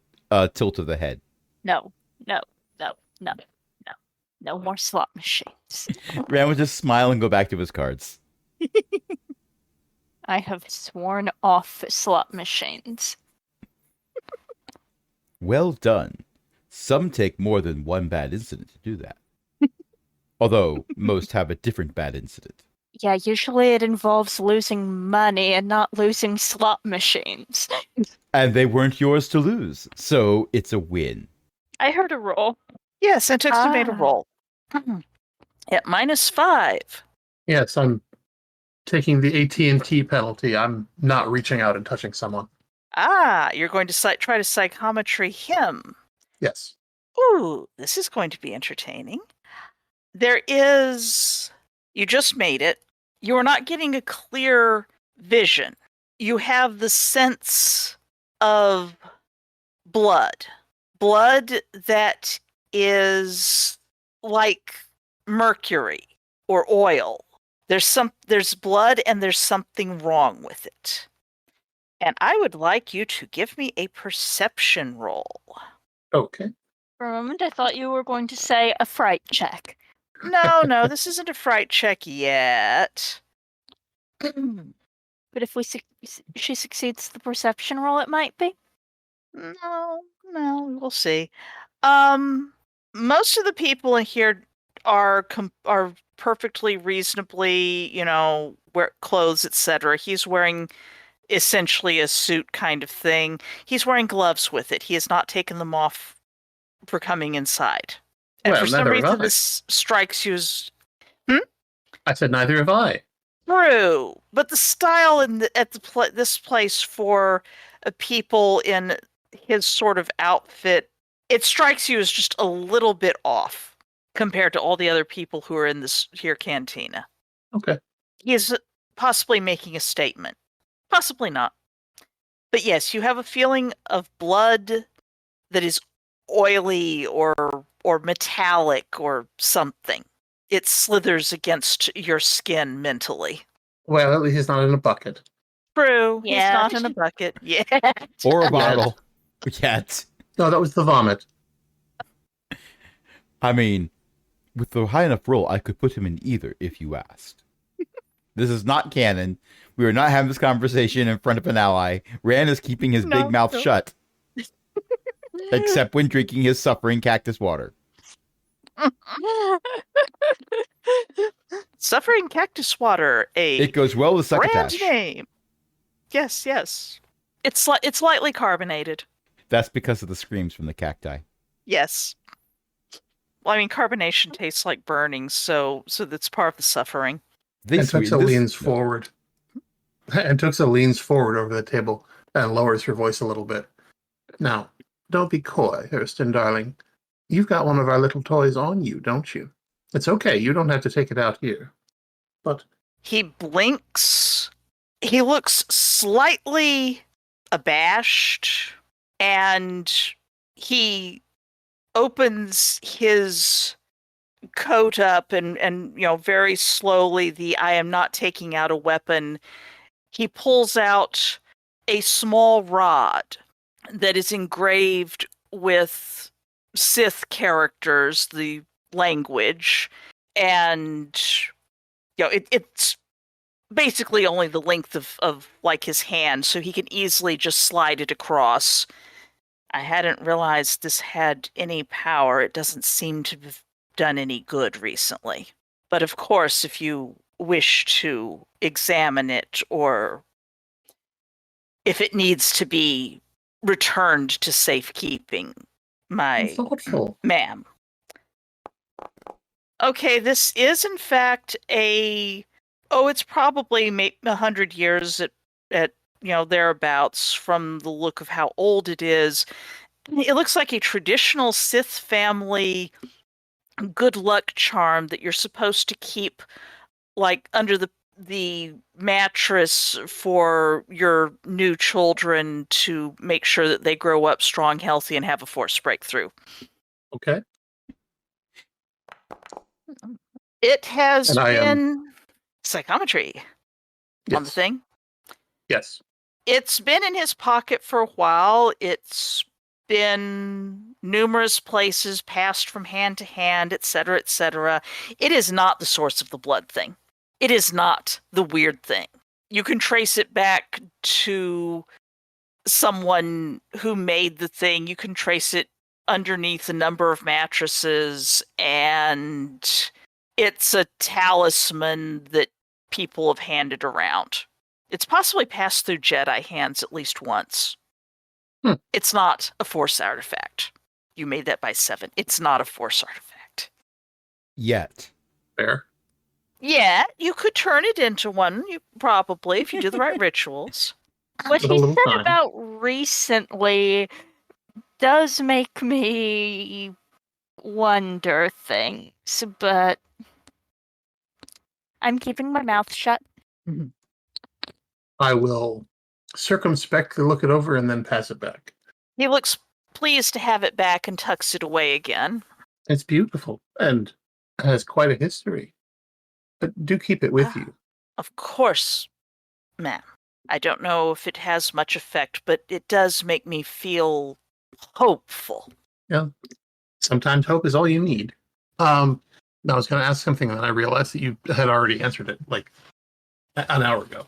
tilt of the head. No. No more slot machines. Ran would just smile and go back to his cards. I have sworn off slot machines. Well done. Some take more than one bad incident to do that. Although most have a different bad incident. Yeah, usually it involves losing money and not losing slot machines. And they weren't yours to lose, so it's a win. I heard a roll. Yes, Antixta made a Ah. roll. At -5. Yes, I'm taking the AT&T penalty. I'm not reaching out and touching someone. Ah, you're going to try to psychometry him. Yes. Ooh, this is going to be entertaining. There is... You just made it. You are not getting a clear vision. You have the sense of blood. Blood that is like mercury or oil. There's blood and there's something wrong with it. And I would like you to give me a perception roll. Okay. For a moment, I thought you were going to say a fright check. No, this isn't a fright check yet. But if she succeeds the perception roll, it might be. No, we'll see. Most of the people in here are perfectly reasonably, wear clothes, etc. He's wearing essentially a suit kind of thing. He's wearing gloves with it. He has not taken them off for coming inside. And Well, for some neither have reason, I. this strikes you as I said neither have I. true, but the style this place for people in his sort of outfit, it strikes you as just a little bit off compared to all the other people who are in this here cantina. Okay. He is possibly making a statement. Possibly not. But yes, you have a feeling of blood that is oily or metallic or something. It slithers against your skin mentally. Well, at least he's not in a bucket. True. Yeah. He's not in a bucket yet. Or a Yet. bottle. Yet. No, that was the vomit. I mean, with the high enough roll, I could put him in either if you asked. This is not canon. We are not having this conversation in front of an ally. Rand is keeping his big mouth shut. Except when drinking his suffering cactus water. Suffering cactus water, It goes well with brand succotash. name. Yes. It's lightly carbonated. That's because of the screams from the cacti. Yes. Well, I mean, carbonation tastes like burning, so that's part of the suffering. They And sweeten Tuxa this- leans no. forward. And Tuxa leans forward over the table and lowers her voice a little bit. Now, don't be coy, Herstan, darling. You've got one of our little toys on you, don't you? It's okay. You don't have to take it out here. But He blinks. He looks slightly abashed, and he opens his coat up and very slowly, I am not taking out a weapon. He pulls out a small rod that is engraved with Sith characters, the language, and it's basically only the length of like his hand, so he can easily just slide it across. I hadn't realized this had any power. It doesn't seem to have done any good recently. But of course, if you wish to examine it, or if it needs to be returned to safekeeping, my thoughtful. ma'am. Okay, this is in fact it's probably 100 years at thereabouts from the look of how old it is. It looks like a traditional Sith family good luck charm that you're supposed to keep like under the mattress for your new children to make sure that they grow up strong, healthy, and have a force breakthrough. Okay. It has And I been psychometry on the Yes. thing. Yes. It's been in his pocket for a while. It's been numerous places, passed from hand to hand, etc., etc. It is not the source of the blood thing. It is not the weird thing. You can trace it back to someone who made the thing. You can trace it underneath a number of mattresses, and it's a talisman that people have handed around. It's possibly passed through Jedi hands at least once. It's not a Force artifact. You made that by 7. It's not a Force artifact. Yet. Fair. Yeah, you could turn it into one, probably, if you do the right rituals. What With a he little said time. about recently does make me wonder things, but I'm keeping my mouth shut. I will circumspectly look it over and then pass it back. He looks pleased to have it back and tucks it away again. It's beautiful and has quite a history. But do keep it with you. Of course, ma'am. I don't know if it has much effect, but it does make me feel hopeful. Yeah. Sometimes hope is all you need. I was going to ask something and then I realized that you had already answered it like an hour ago.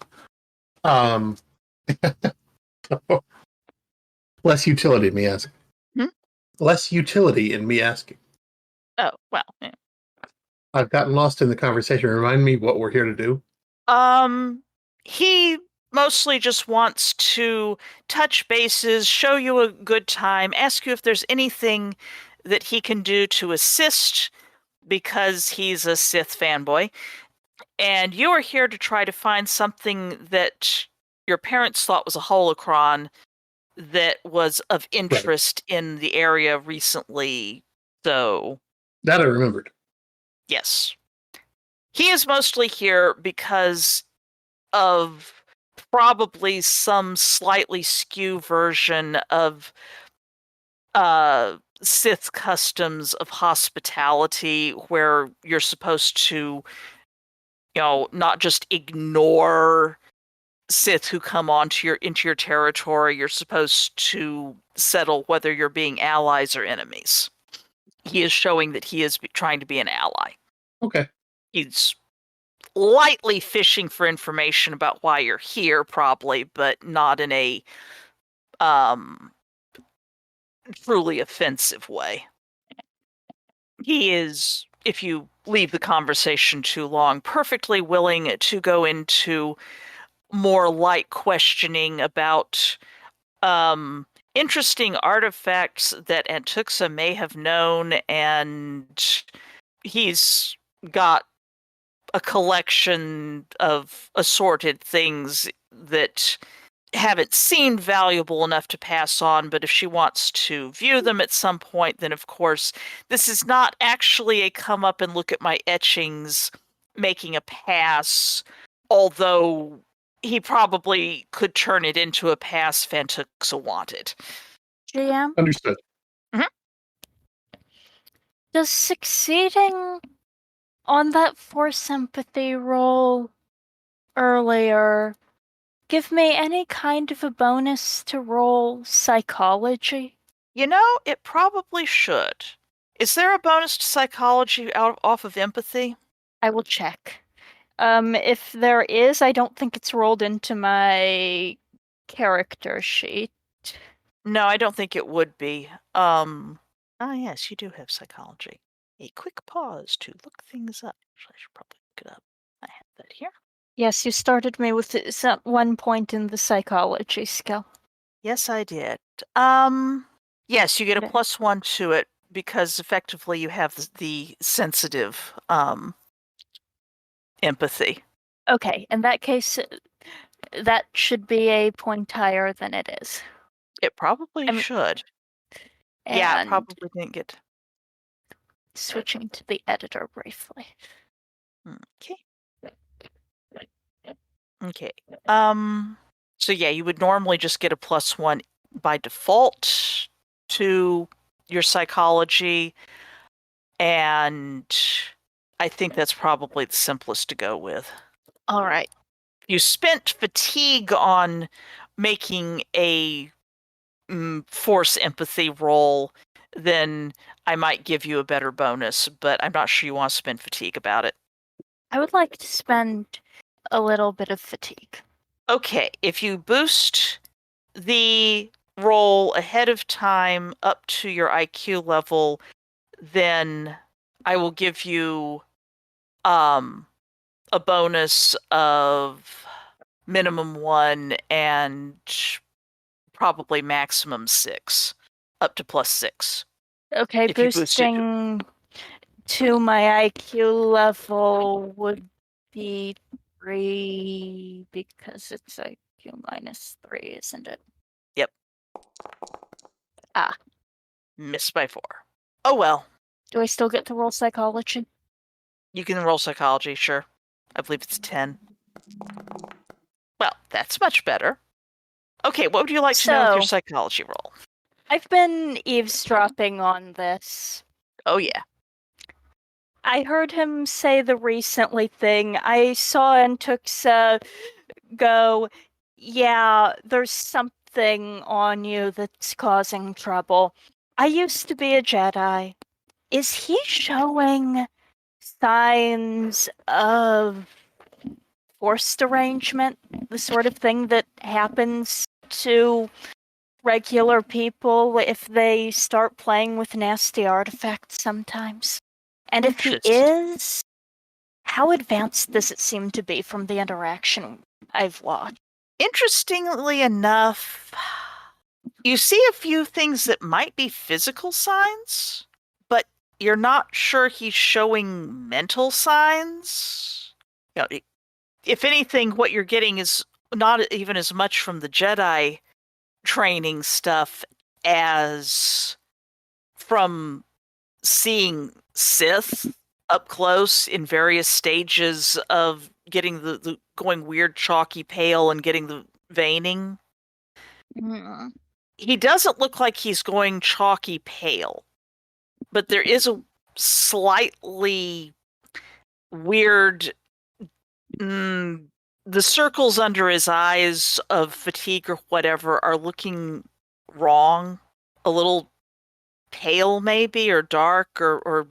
Less utility in me asking. Less utility in me asking. Oh, well. Yeah. I've gotten lost in the conversation. Remind me what we're here to do. He mostly just wants to touch bases, show you a good time, ask you if there's anything that he can do to assist because he's a Sith fanboy. And you are here to try to find something that your parents thought was a holocron that was of interest in the area recently. So That I remembered. yes. He is mostly here because of probably some slightly skew version of Sith customs of hospitality where you're supposed to, not just ignore Sith who come into your territory. You're supposed to settle whether you're being allies or enemies. He is showing that he is trying to be an ally. Okay. He's lightly fishing for information about why you're here, probably, but not in a truly offensive way. He is, if you leave the conversation too long, perfectly willing to go into more light questioning about interesting artifacts that Antuxa may have known, and he's got a collection of assorted things that haven't seemed valuable enough to pass on, but if she wants to view them at some point, then of course, this is not actually a come up and look at my etchings making a pass, although he probably could turn it into a pass if Antuxa wanted. GM, Understood. does succeeding on that Force empathy roll earlier give me any kind of a bonus to roll psychology? It probably should. Is there a bonus to psychology off of empathy? I will check. If there is, I don't think it's rolled into my character sheet. No, I don't think it would be. Yes, you do have psychology. A quick pause to look things up. I should probably look it up. I have that here. Yes, you started me with 1 point in the psychology skill. Yes, I did. Yes, you get a Okay. +1 to it because effectively you have the sensitive empathy. Okay, in that case, that should be a point higher than it is. It probably should. Yeah, it And probably didn't get. switching to the editor briefly. Okay. Okay. So yeah, you would normally just get a +1 by default to your psychology, and I think that's probably the simplest to go with. All right. You spent fatigue on making a force empathy roll, then I might give you a better bonus, but I'm not sure you want to spend fatigue about it. I would like to spend a little bit of fatigue. Okay, if you boost the roll ahead of time up to your IQ level, then I will give you a bonus of minimum 1 and probably maximum 6, up to +6. Okay, If you boost it- boosting to my IQ level would be 3 because it's IQ -3, isn't it? Yep. Ah. Missed by 4. Oh well. Do I still get to roll psychology? You can roll psychology, sure. I believe it's 10. Well, that's much better. Okay, what would you like to know with your So- psychology roll? I've been eavesdropping on this. Oh yeah. I heard him say the recently thing. I saw Antuxa go, yeah, there's something on you that's causing trouble. I used to be a Jedi. Is he showing signs of force derangement? The sort of thing that happens to regular people if they start playing with nasty artifacts sometimes? And if he is, how advanced does it seem to be from the interaction I've watched? Interestingly enough, you see a few things that might be physical signs, but you're not sure he's showing mental signs. You know, if anything, what you're getting is not even as much from the Jedi training stuff as from seeing Sith up close in various stages of getting the going weird chalky pale and getting the veining. He doesn't look like he's going chalky pale, but there is a slightly weird the circles under his eyes of fatigue or whatever are looking wrong, a little pale maybe, or dark, or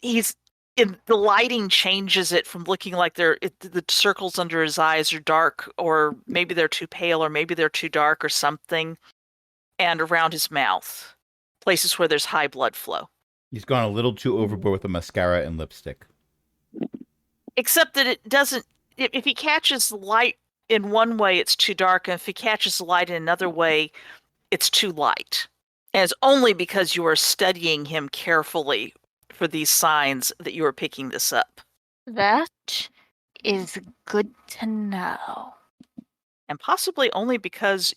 he's the lighting changes it from looking like the circles under his eyes are dark, or maybe they're too pale, or maybe they're too dark or something, and around his mouth, places where there's high blood flow. He's gone a little too overboard with the mascara and lipstick. Except that it doesn't, if he catches the light in one way, it's too dark, and if he catches the light in another way, it's too light. And it's only because you are studying him carefully for these signs that you are picking this up. That is good to know. And possibly only because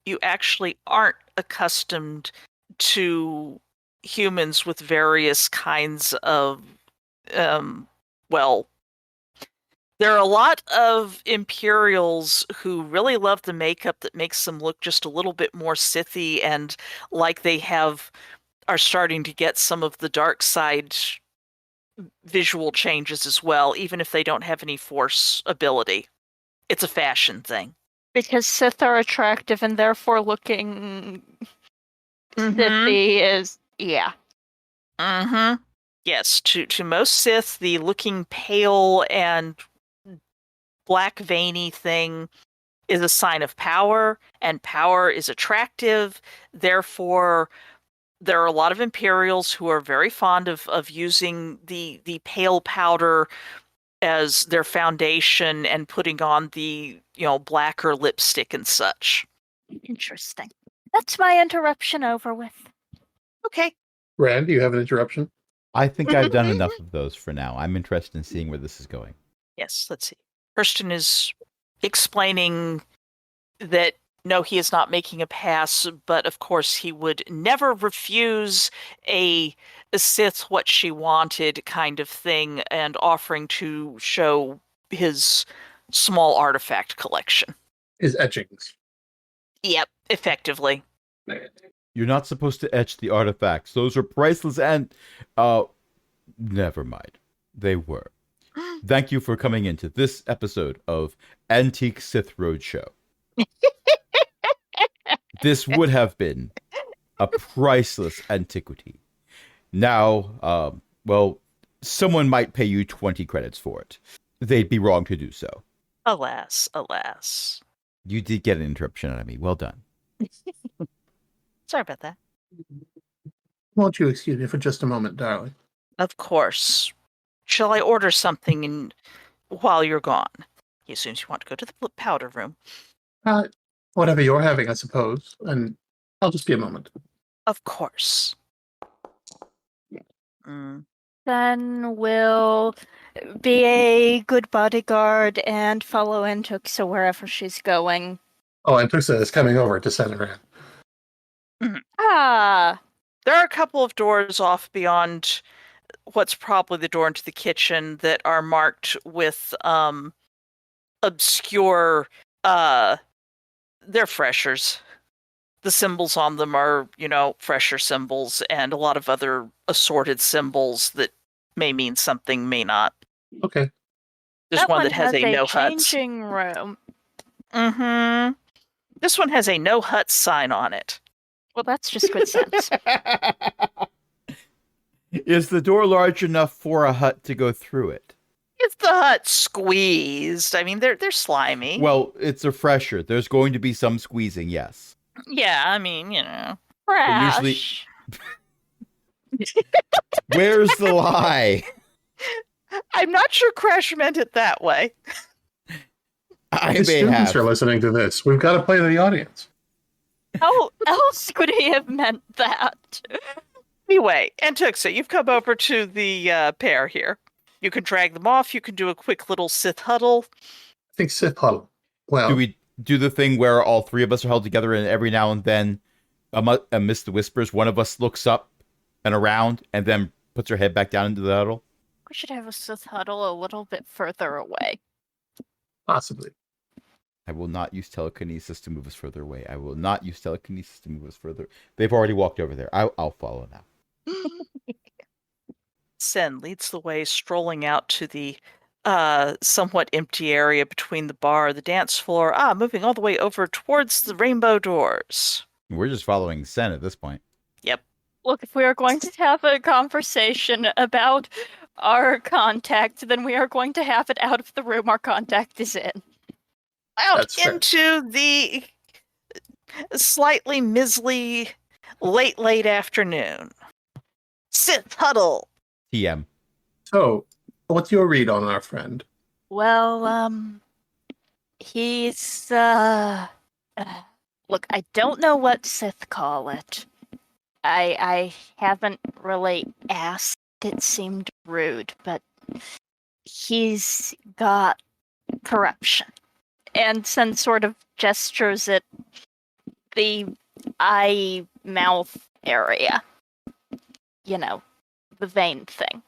you actually aren't accustomed to humans with various kinds of, there are a lot of Imperials who really love the makeup that makes them look just a little bit more Sithy and like they are starting to get some of the dark side visual changes as well, even if they don't have any force ability. It's a fashion thing. Because Sith are attractive and therefore looking Sithy is, yeah. Mm-hmm. Yes, to most Sith, the looking pale and black veiny thing is a sign of power, and power is attractive. Therefore, there are a lot of Imperials who are very fond of using the pale powder as their foundation and putting on the blacker lipstick and such. Interesting. That's my interruption over with. Okay. Rand, do you have an interruption? I think I've done enough of those for now. I'm interested in seeing where this is going. Yes, let's see. Herstan is explaining that no, he is not making a pass, but of course he would never refuse a Sith what she wanted kind of thing, and offering to show his small artifact collection. His etchings. Yep, effectively. You're not supposed to etch the artifacts. Those are priceless and... never mind. They were. Thank you for coming into this episode of Antique Sith Roadshow. This would have been a priceless antiquity. Now, someone might pay you 20 credits for it. They'd be wrong to do so. Alas, alas. You did get an interruption out of me. Well done. Sorry about that. Won't you excuse me for just a moment, darling? Of course. Shall I order something and while you're gone. He assumes you want to go to the powder room. Whatever you're having, I suppose. And I'll just be a moment. Of course. Mm. Then we'll be a good bodyguard and follow Antuxa wherever she's going. Oh, and Tuxa is coming over to send her in. Ah, There are a couple of doors off beyond what's probably the door into the kitchen that are marked with obscure they're freshers. The symbols on them are, fresher symbols and a lot of other assorted symbols that may mean something, may not. Okay. There's one that has a no huts. changing room. Mm-hmm. This one has a no huts sign on it. Well, that's just good sense. Is the door large enough for a hut to go through it? Is the hut squeezed? I mean, they're slimy. Well, it's a fresher. There's going to be some squeezing, yes. Yeah, I mean, Crash. Where's the lie? I'm not sure Crash meant it that way. I The may students have. are listening to this. We've got to play to the audience. How else could he have meant that? Anyway, Antuxa, you've come over to the pair here. You can drag them off. You can do a quick little Sith huddle. I think Sith Huddle. Well, Do we do the thing where all three of us are held together and every now and then, amidst the whispers, one of us looks up and around and then puts her head back down into the huddle? We should have a Sith huddle a little bit further away. possibly. I will not use telekinesis to move us further away. I will not use telekinesis to move us further. They've already walked over there. I'll follow now. Sen leads the way, strolling out to the somewhat empty area between the bar and the dance floor. Moving all the way over towards the rainbow doors. We're just following Sen at this point. Yep. Look, if we are going to have a conversation about our contact, then we are going to have it out of the room our contact is in. Out That's fair. into the slightly mizzly late afternoon. Sith huddle. TM. So, what's your read on our friend? Well, he's, look, I don't know what Sith call it. I haven't really asked. It seemed rude, but he's got corruption. And Sen sort of gestures at the eye-mouth area. You know, the vein thing.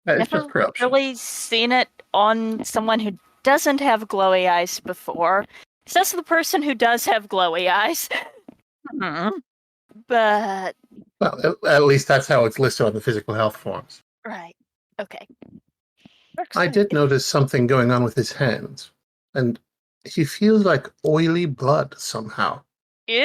It's Never just corruption. really seen it on someone who doesn't have glowy eyes before. It's just the person who does have glowy eyes. Mhm. But, Well, at least that's how it's listed on the physical health forms. right. Okay. I did notice something going on with his hands, and he feels like oily blood somehow. Ew.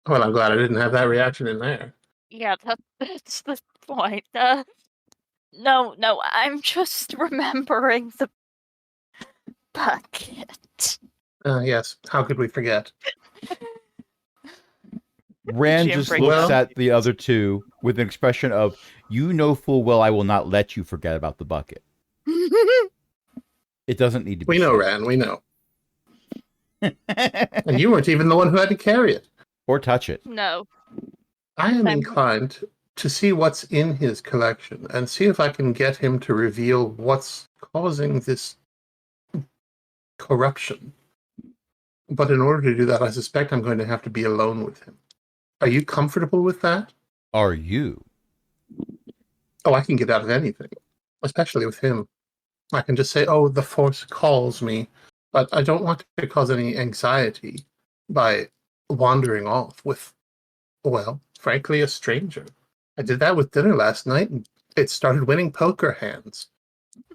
Well, I'm glad I didn't have that reaction in there. Yeah, that's the point. No, I'm just remembering the bucket. Yes, how could we forget? Rand Jim just breaks looks down. at the other two with an expression of, you know full well I will not let you forget about the bucket. It doesn't need to be We know, said. Ran, we know. And you weren't even the one who had to carry it. Or touch it. No. I am I'm- inclined to see what's in his collection and see if I can get him to reveal what's causing this corruption. But in order to do that, I suspect I'm going to have to be alone with him. Are you comfortable with that? Are you? Oh, I can get out of anything, especially with him. I can just say, oh, the Force calls me, but I don't want to cause any anxiety by wandering off with, well, frankly, a stranger. I did that with dinner last night, and it started winning poker hands.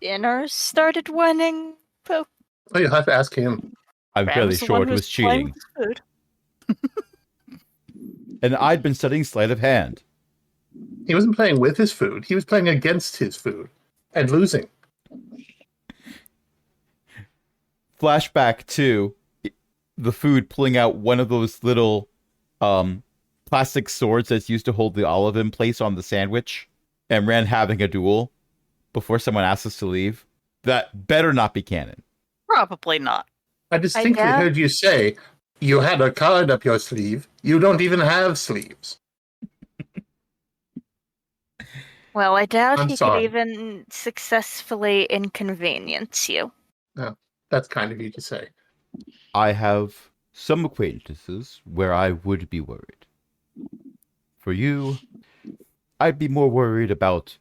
Dinner started winning. Oh, you'll have to ask him. I'm Ram fairly was the sure one it who was playing cheating. with his food. And I'd been studying sleight of hand. He wasn't playing with his food, he was playing against his food and losing. Flashback to the food pulling out one of those little plastic swords that's used to hold the olive in place on the sandwich, and Rand having a duel before someone asks us to leave. That better not be canon. Probably not. I distinctly doubt- heard you say you had a card up your sleeve. You don't even have sleeves. Well, I doubt I'm he sorry. could even successfully inconvenience you. No, that's kind of you to say. I have some acquaintances where I would be worried. For you, I'd be more worried about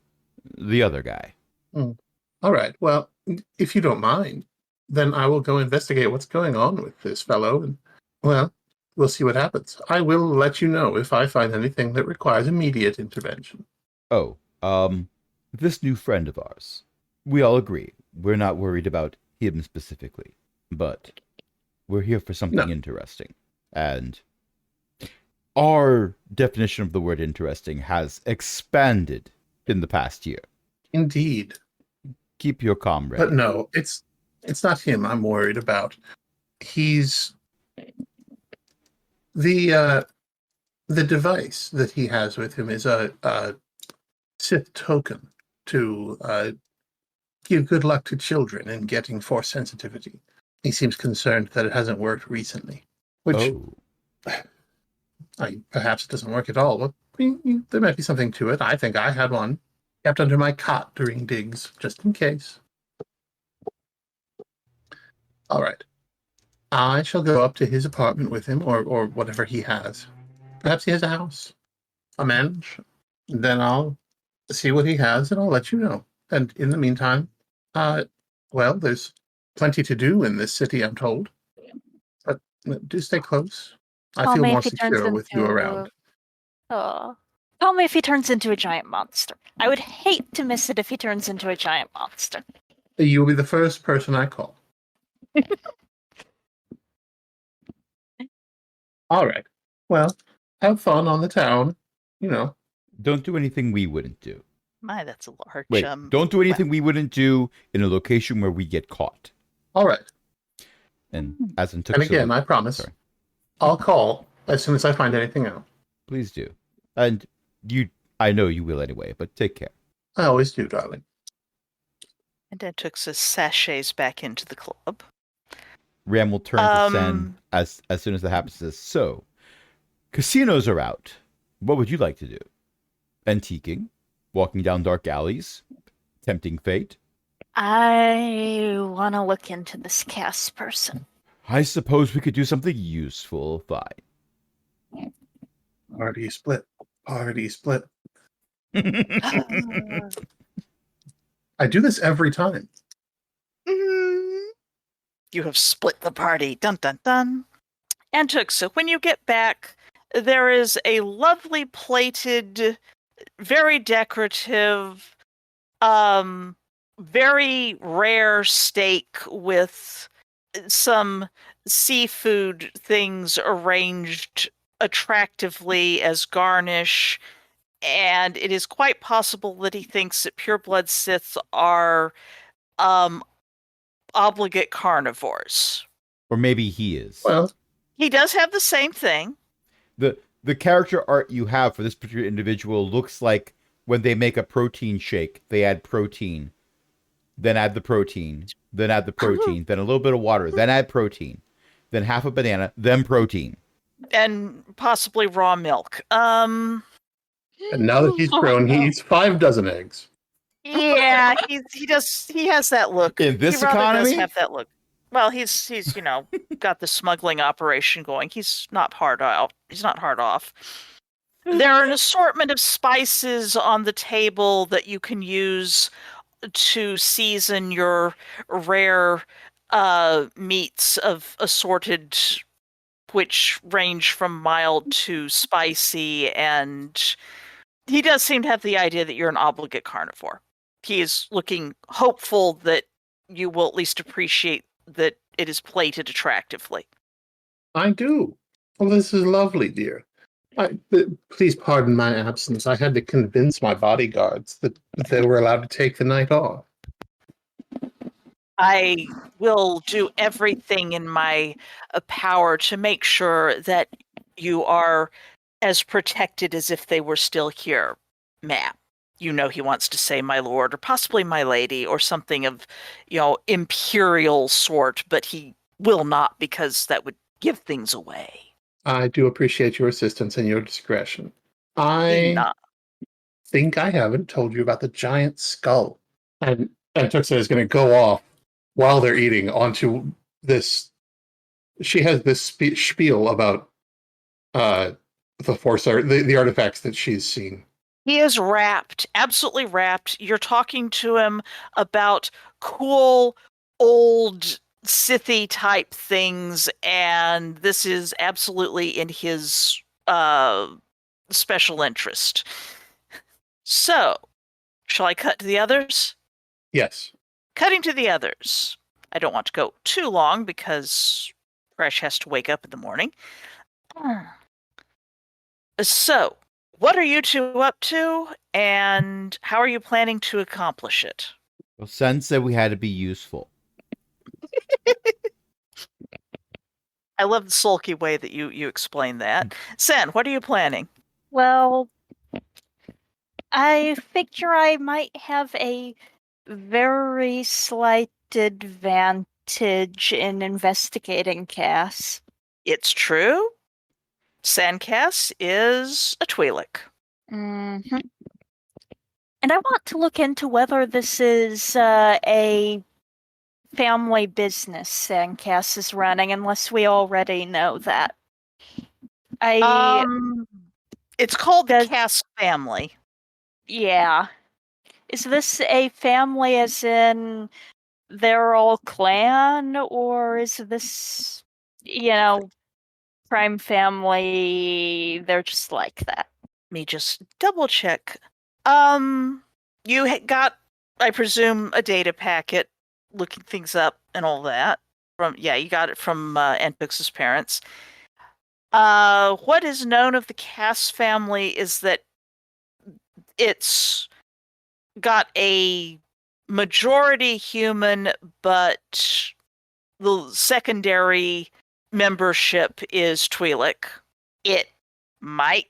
the other guy. All right. Well, if you don't mind, then I will go investigate what's going on with this fellow, and well, we'll see what happens. I will let you know if I find anything that requires immediate intervention. Oh, this new friend of ours. We all agree we're not worried about him specifically, but we're here for something No. interesting. And our definition of the word interesting has expanded in the past year. Indeed. Keep your calm, But no, it's not him I'm worried about. He's the device that he has with him is a Sith token to give good luck to children in getting force sensitivity. He seems concerned that it hasn't worked recently, which perhaps it doesn't work at all. But there might be something to it. I think I had one kept under my cot during digs, just in case. All right. I shall go up to his apartment with him, or whatever he has. Perhaps he has a house, a mansion. Then I'll see what he has, and I'll let you know. And in the meantime, well, there's plenty to do in this city, I'm told. But do stay close. I Call feel me more if he turns secure with you into- around. Oh. Tell me if he turns into a giant monster. I would hate to miss it if he turns into a giant monster. You'll be the first person I call. All right. Well, have fun on the town. You know. Don't do anything we wouldn't do. My, that's a large. Wait, don't do anything we wouldn't do in a location where we get caught. All right. And as in And again, I promise, Sorry. I'll call as soon as I find anything out. Please do. And I know you will anyway, but take care. I always do, darling. And then Tuxa sachets back into the club. Ram will turn to Sen as soon as that happens. Says, so, casinos are out. What would you like to do? Antiquing? Walking down dark alleys? Tempting fate? I want to look into this cast person. I suppose we could do something useful. Fine. Party split. Party split. I do this every time. You have split the party. Dun dun dun. And Tuxa, when you get back, there is a lovely plated, very decorative, very rare steak with some seafood things arranged attractively as garnish, and it is quite possible that he thinks that pureblood Siths are obligate carnivores. Or maybe he is. Well, He does have the same thing. The character art you have for this particular individual looks like when they make a protein shake, they add protein, then add the protein, then add the protein, then a little bit of water, then add protein, then half a banana, then protein. And possibly raw milk. and now that he's grown, he eats 5 dozen eggs. Yeah, he has that look. In this he rather economy? does have that look. Well, he's got the smuggling operation going. He's not hard off. There are an assortment of spices on the table that you can use to season your rare meats of assorted, which range from mild to spicy, and he does seem to have the idea that you're an obligate carnivore. He is looking hopeful that you will at least appreciate that it is plated attractively. I do. Well, this is lovely, dear. Please pardon my absence. I had to convince my bodyguards that they were allowed to take the night off. I will do everything in my power to make sure that you are as protected as if they were still here, ma'am. he wants to say my lord or possibly my lady or something of, imperial sort, but he will not because that would give things away. I do appreciate your assistance and your discretion. He I not. think I haven't told you about the giant skull. And Tuxa is going to go off while they're eating onto this. She has this spiel about the force art, the artifacts that she's seen. He is wrapped, absolutely wrapped. You're talking to him about cool, old, Sithy type things, and this is absolutely in his special interest. So, shall I cut to the others? Yes. Cutting to the others. I don't want to go too long because Fresh has to wake up in the morning. So, what are you two up to, and how are you planning to accomplish it? Well, Sen said we had to be useful. I love the sulky way that you explain that. Sen, what are you planning? Well, I figure I might have a very slight advantage in investigating Cass. It's true. Sandcass is a Twi'lek. Mm-hmm. And I want to look into whether this is a family business Sandcass is running, unless we already know that. It's called the Cass family. Yeah. Is this a family as in they're all clan, or is this, crime family, they're just like that? Let me just double check. You got, I presume, a data packet looking things up and all that. You got it from Entbux's parents. What is known of the Cass family is that it's got a majority human, but the secondary membership is Twi'lek. It might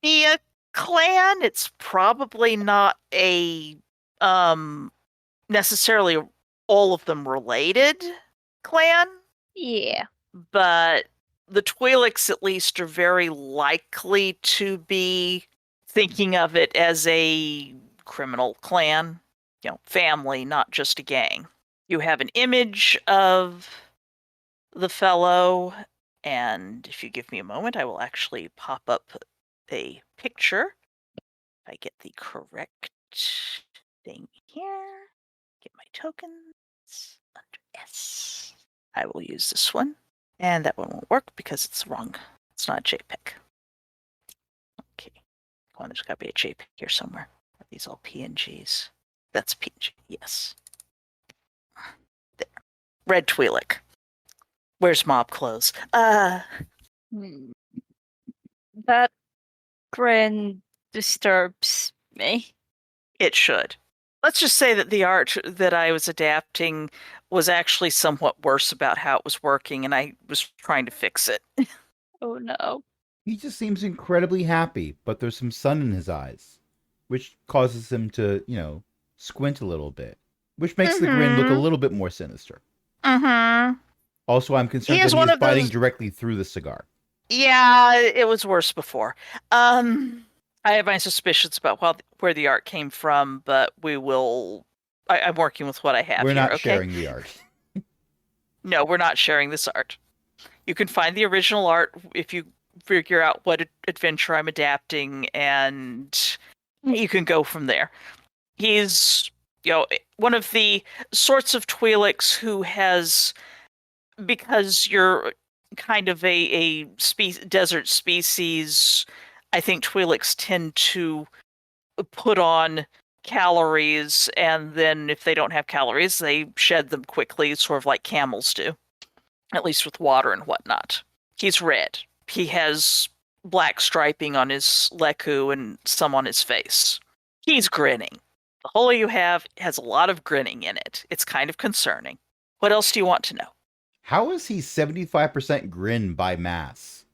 be a clan. It's probably not a necessarily all of them related clan. Yeah. But the Twi'leks at least are very likely to be thinking of it as a criminal clan, family, not just a gang. You have an image of the fellow, and if you give me a moment, I will actually pop up a picture. If I get the correct thing here, get my tokens under S. I will use this one, and that one won't work because it's wrong. It's not a JPEG. Okay, come on, there's got to be a JPEG here somewhere. Are these all PNGs? That's PNG, yes. There. Red Twi'lek. Where's mob clothes? That grin disturbs me. It should. Let's just say that the art that I was adapting was actually somewhat worse about how it was working, and I was trying to fix it. Oh no. He just seems incredibly happy, but there's some sun in his eyes, which causes him to, squint a little bit, which makes the grin look a little bit more sinister. Also, I'm concerned that he's biting directly through the cigar. Yeah, it was worse before. I have my suspicions about where the art came from, but I'm working with what I have. We're not sharing the art. No, we're not sharing this art. You can find the original art if you figure out what adventure I'm adapting, and you can go from there. He's, one of the sorts of Twi'leks who has, because you're kind of a desert species, I think Twi'leks tend to put on calories, and then if they don't have calories, they shed them quickly, sort of like camels do, at least with water and whatnot. He's red. He has black striping on his leku and some on his face. He's grinning. The hole you have has a lot of grinning in it. It's kind of concerning. What else do you want to know? How is he 75% grin by mass?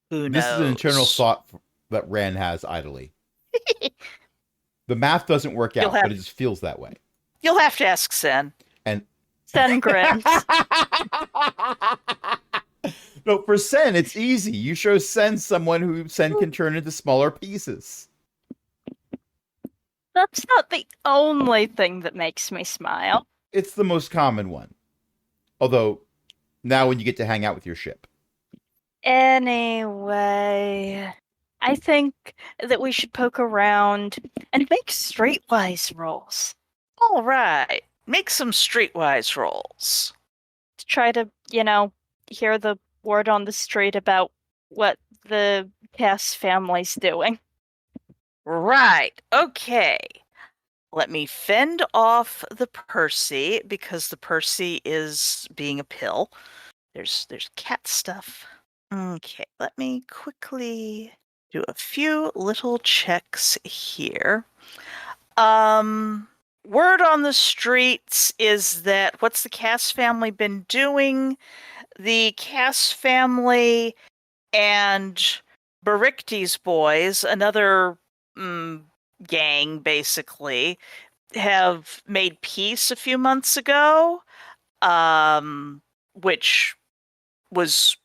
Who knows? This is an internal thought that Rand has idly. The math doesn't work You'll out, have- but it just feels that way. You'll have to ask Sen. And Sen grins. no, for Sen, it's easy. You show Sen someone who Sen can turn into smaller pieces. That's not the only thing that makes me smile. It's the most common one. Although, now when you get to hang out with your ship. Anyway, I think that we should poke around and make streetwise rolls All right. Make some streetwise rolls. to try to, hear the word on the street about what the Cass family's doing. Right. Okay. Let me fend off the Percy because the Percy is being a pill. There's cat stuff. Okay, let me quickly do a few little checks here. Word on the streets is that what's the Cass family been doing? The Cass family and Barictes boys, another gang basically, have made peace a few months ago, which was,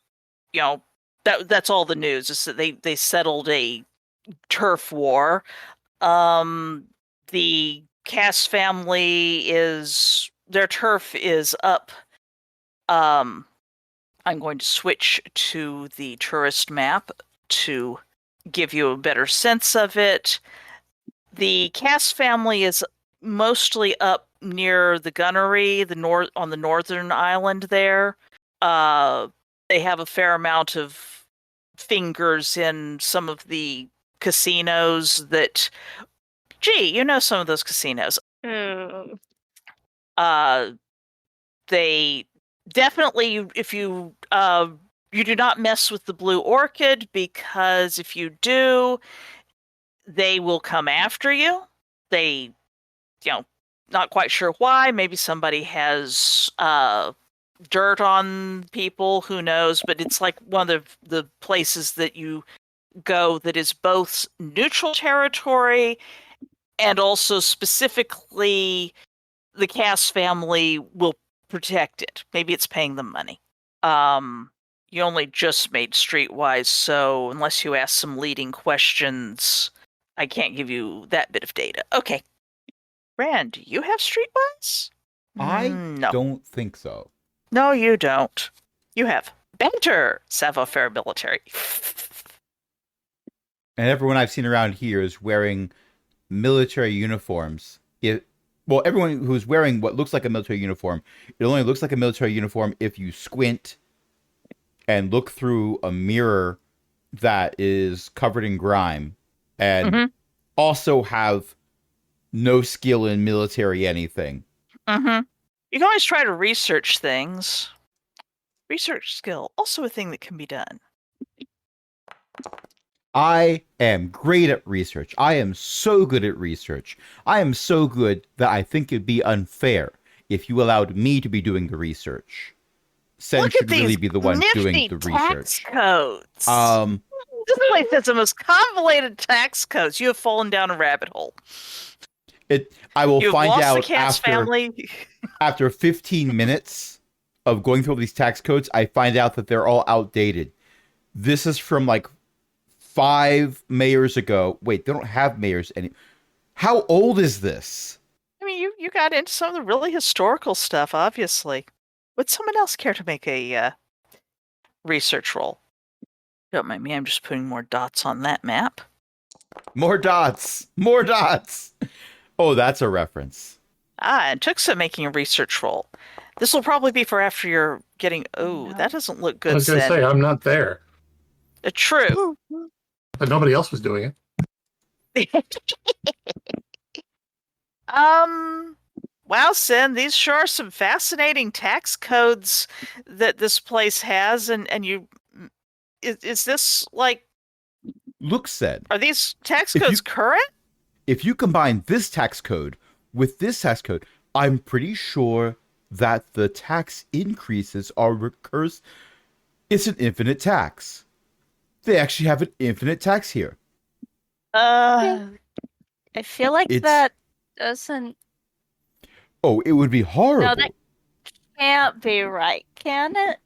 that's all the news, is that they settled a turf war. The Cass family their turf is up. I'm going to switch to the tourist map to give you a better sense of it. The Cass family is mostly up near the gunnery, on the northern island there. They have a fair amount of fingers in some of the casinos that, some of those casinos. They definitely, if you do not mess with the Blue Orchid, because if you do, they will come after you. They, not quite sure why. Maybe somebody has dirt on people, who knows, but it's like one of the places that you go that is both neutral territory and also specifically the Cass family will protect it. Maybe it's paying them money. You only just made Streetwise, so unless you ask some leading questions, I can't give you that bit of data. Okay. Rand, do you have Streetwise? I No. don't think so. No, you don't. You have Banter, Savoir-faire military. And everyone I've seen around here is wearing military uniforms. Everyone who's wearing what looks like a military uniform, it only looks like a military uniform if you squint and look through a mirror that is covered in grime and also have no skill in military anything. You can always try to research things. Research skill, also a thing that can be done. I am great at research. I am so good at research. I am so good that I think it'd be unfair if you allowed me to be doing the research. Sen Look should at these really be the one doing the tax research. codes. This place has the most convoluted tax codes. You have fallen down a rabbit hole. I will You've find lost out the Cass family. after 15 minutes of going through all these tax codes, I find out that they're all outdated. This is from like 5 mayors ago. Wait, they don't have mayors any. How old is this? I mean, you got into some of the really historical stuff, obviously. Would someone else care to make a research roll? Don't mind me, I'm just putting more dots on that map. More dots. More dots. Oh, that's a reference. And Tuxa making a research roll. This will probably be for after you're getting... Oh, that doesn't look good, I was going to Sen. say, I'm not there. True. But nobody else was doing it. Wow, Sen, these sure are some fascinating tax codes that this place has, and you... Is this, like... Look, Sen. Are these tax codes current? If you combine this tax code with this tax code, I'm pretty sure that the tax increases are recursive. It's an infinite tax. They actually have an infinite tax here. I feel like It's- that doesn't. Oh, it would be horrible. No, that can't be right, can it?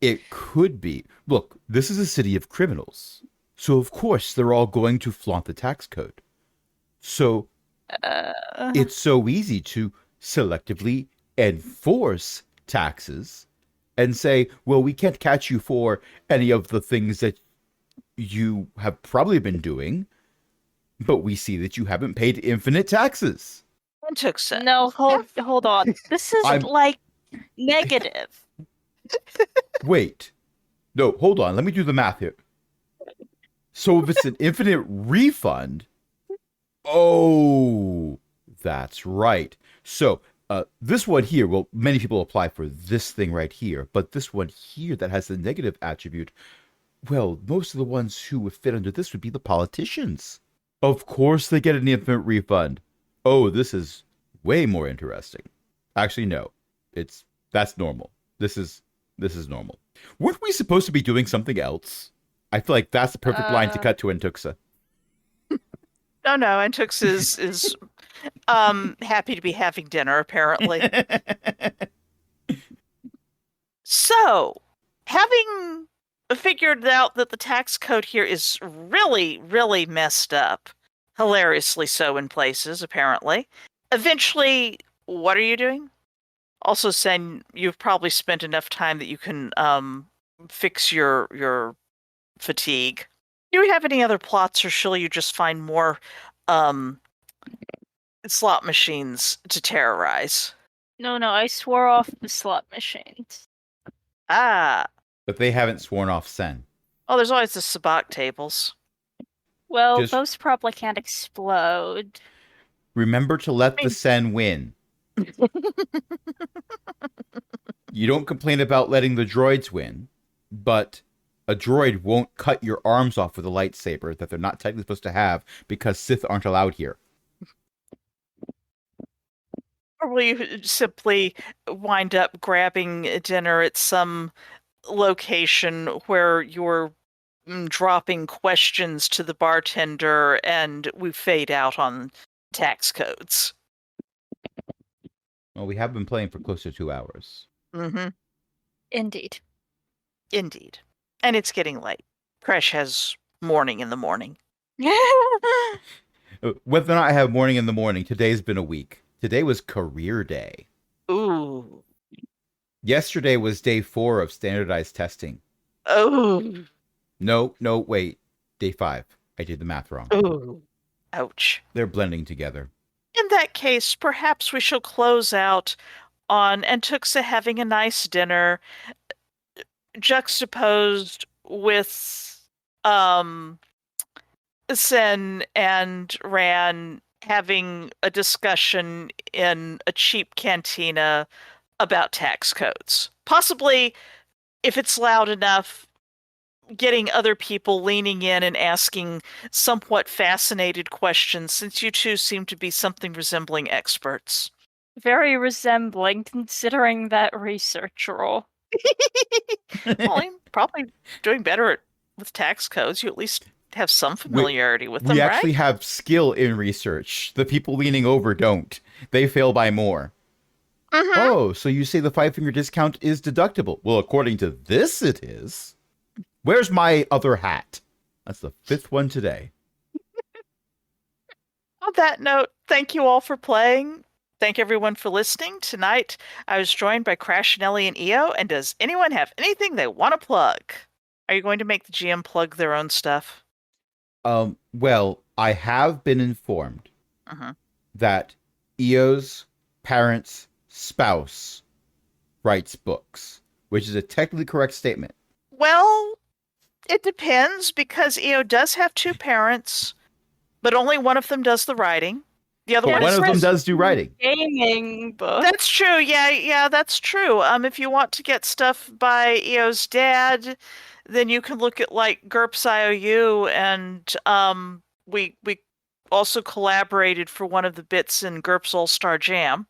It could be. Look, this is a city of criminals. So, of course, they're all going to flaunt the tax code. So, it's so easy to selectively enforce taxes and say, well, we can't catch you for any of the things that you have probably been doing, but we see that you haven't paid infinite taxes. And took set. No, hold on. This is I'm- like negative. Wait. No, hold on. Let me do the math here. So if it's an infinite refund, oh, that's right. So this one here, well, many people apply for this thing right here, but this one here that has the negative attribute, well, most of the ones who would fit under this would be the politicians. Of course they get an infinite refund. Oh, this is way more interesting. Actually, no. That's normal. This is normal. Weren't we supposed to be doing something else? I feel like that's the perfect line to cut to Entuxa. No, Antux is happy to be having dinner, apparently. So, having figured out that the tax code here is really, really messed up, hilariously so in places, apparently, eventually, what are you doing? Also, Sen, you've probably spent enough time that you can fix your fatigue. Do you have any other plots, or shall you just find more slot machines to terrorize? No, I swore off the slot machines. Ah. But they haven't sworn off Sen. Oh, there's always the sabacc tables. Well, Just- those probably can't explode. Remember to let the Sen win. You don't complain about letting the droids win, but a droid won't cut your arms off with a lightsaber that they're not technically supposed to have because Sith aren't allowed here. Or will you simply wind up grabbing dinner at some location where you're dropping questions to the bartender and we fade out on tax codes? Well, we have been playing for close to 2 hours. Mm-hmm. Indeed. Indeed. And it's getting late. Crash has morning in the morning. Whether or not I have morning in the morning, today's been a week. Today was career day. Ooh. Yesterday was day 4 of standardized testing. Oh. No, wait. Day 5. I did the math wrong. Ooh. Ouch. They're blending together. In that case, perhaps we shall close out on Antuxa having a nice dinner, juxtaposed with Sen and Ran having a discussion in a cheap cantina about tax codes. Possibly, if it's loud enough, getting other people leaning in and asking somewhat fascinated questions, since you two seem to be something resembling experts. Very resembling, considering that research role. Well, you're probably doing better with tax codes. You at least have some familiarity with them, We right? actually have skill in research. The people leaning over don't. They fail by more. Mhm. Oh, so you say the 5-finger discount is deductible. Well, according to this, it is. Where's my other hat? That's the 5th one today. On that note, thank you all for playing. Thank everyone for listening. Tonight, I was joined by Crash, Nelly, and EO. And does anyone have anything they want to plug? Are you going to make the GM plug their own stuff? Well, I have been informed Mhm. that EO's parents' spouse writes books, which is a technically correct statement. Well, it depends, because EO does have 2 parents, but only one of them does the writing. The other Yeah, one One is of them Chris- does do writing. Gaming book. That's true. Yeah, that's true. If you want to get stuff by EO's dad, then you can look at like GURPS IOU, and we also collaborated for one of the bits in GURPS All Star Jam.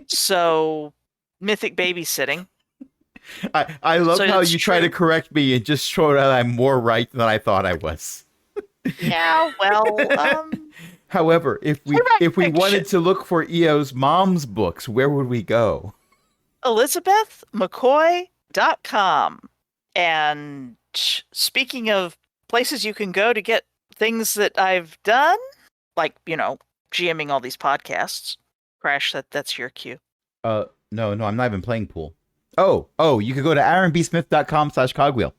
So mythic babysitting. I love So how it's you try to true. correct me and just show that I'm more right than I thought I was. Yeah, well, However, if we write wanted fiction. to look for EO's mom's books, where would we go? ElizabethMcCoy.com. And speaking of places you can go to get things that I've done, like, GMing all these podcasts. Crash, that's your cue. No, I'm not even playing pool. Oh, you could go to aaronbsmith.com/cogwheel,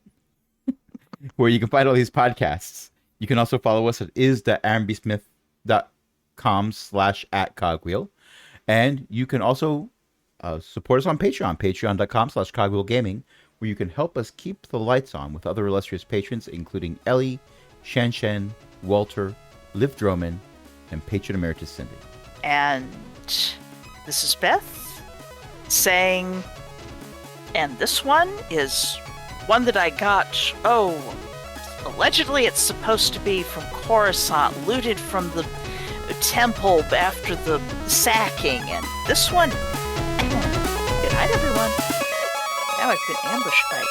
where you can find all these podcasts. You can also follow us at is.aaronbsmith.com/@cogwheel. And you can also support us on Patreon, patreon.com/cogwheelgaming, where you can help us keep the lights on with other illustrious patrons, including Ellie, Shen, Walter, Liv Droman, and patron emeritus Cindy. And this is Beth saying, and this one is one that I got, allegedly it's supposed to be from Coruscant, looted from the temple after the sacking, and this one, good night everyone. Now I've been ambushed by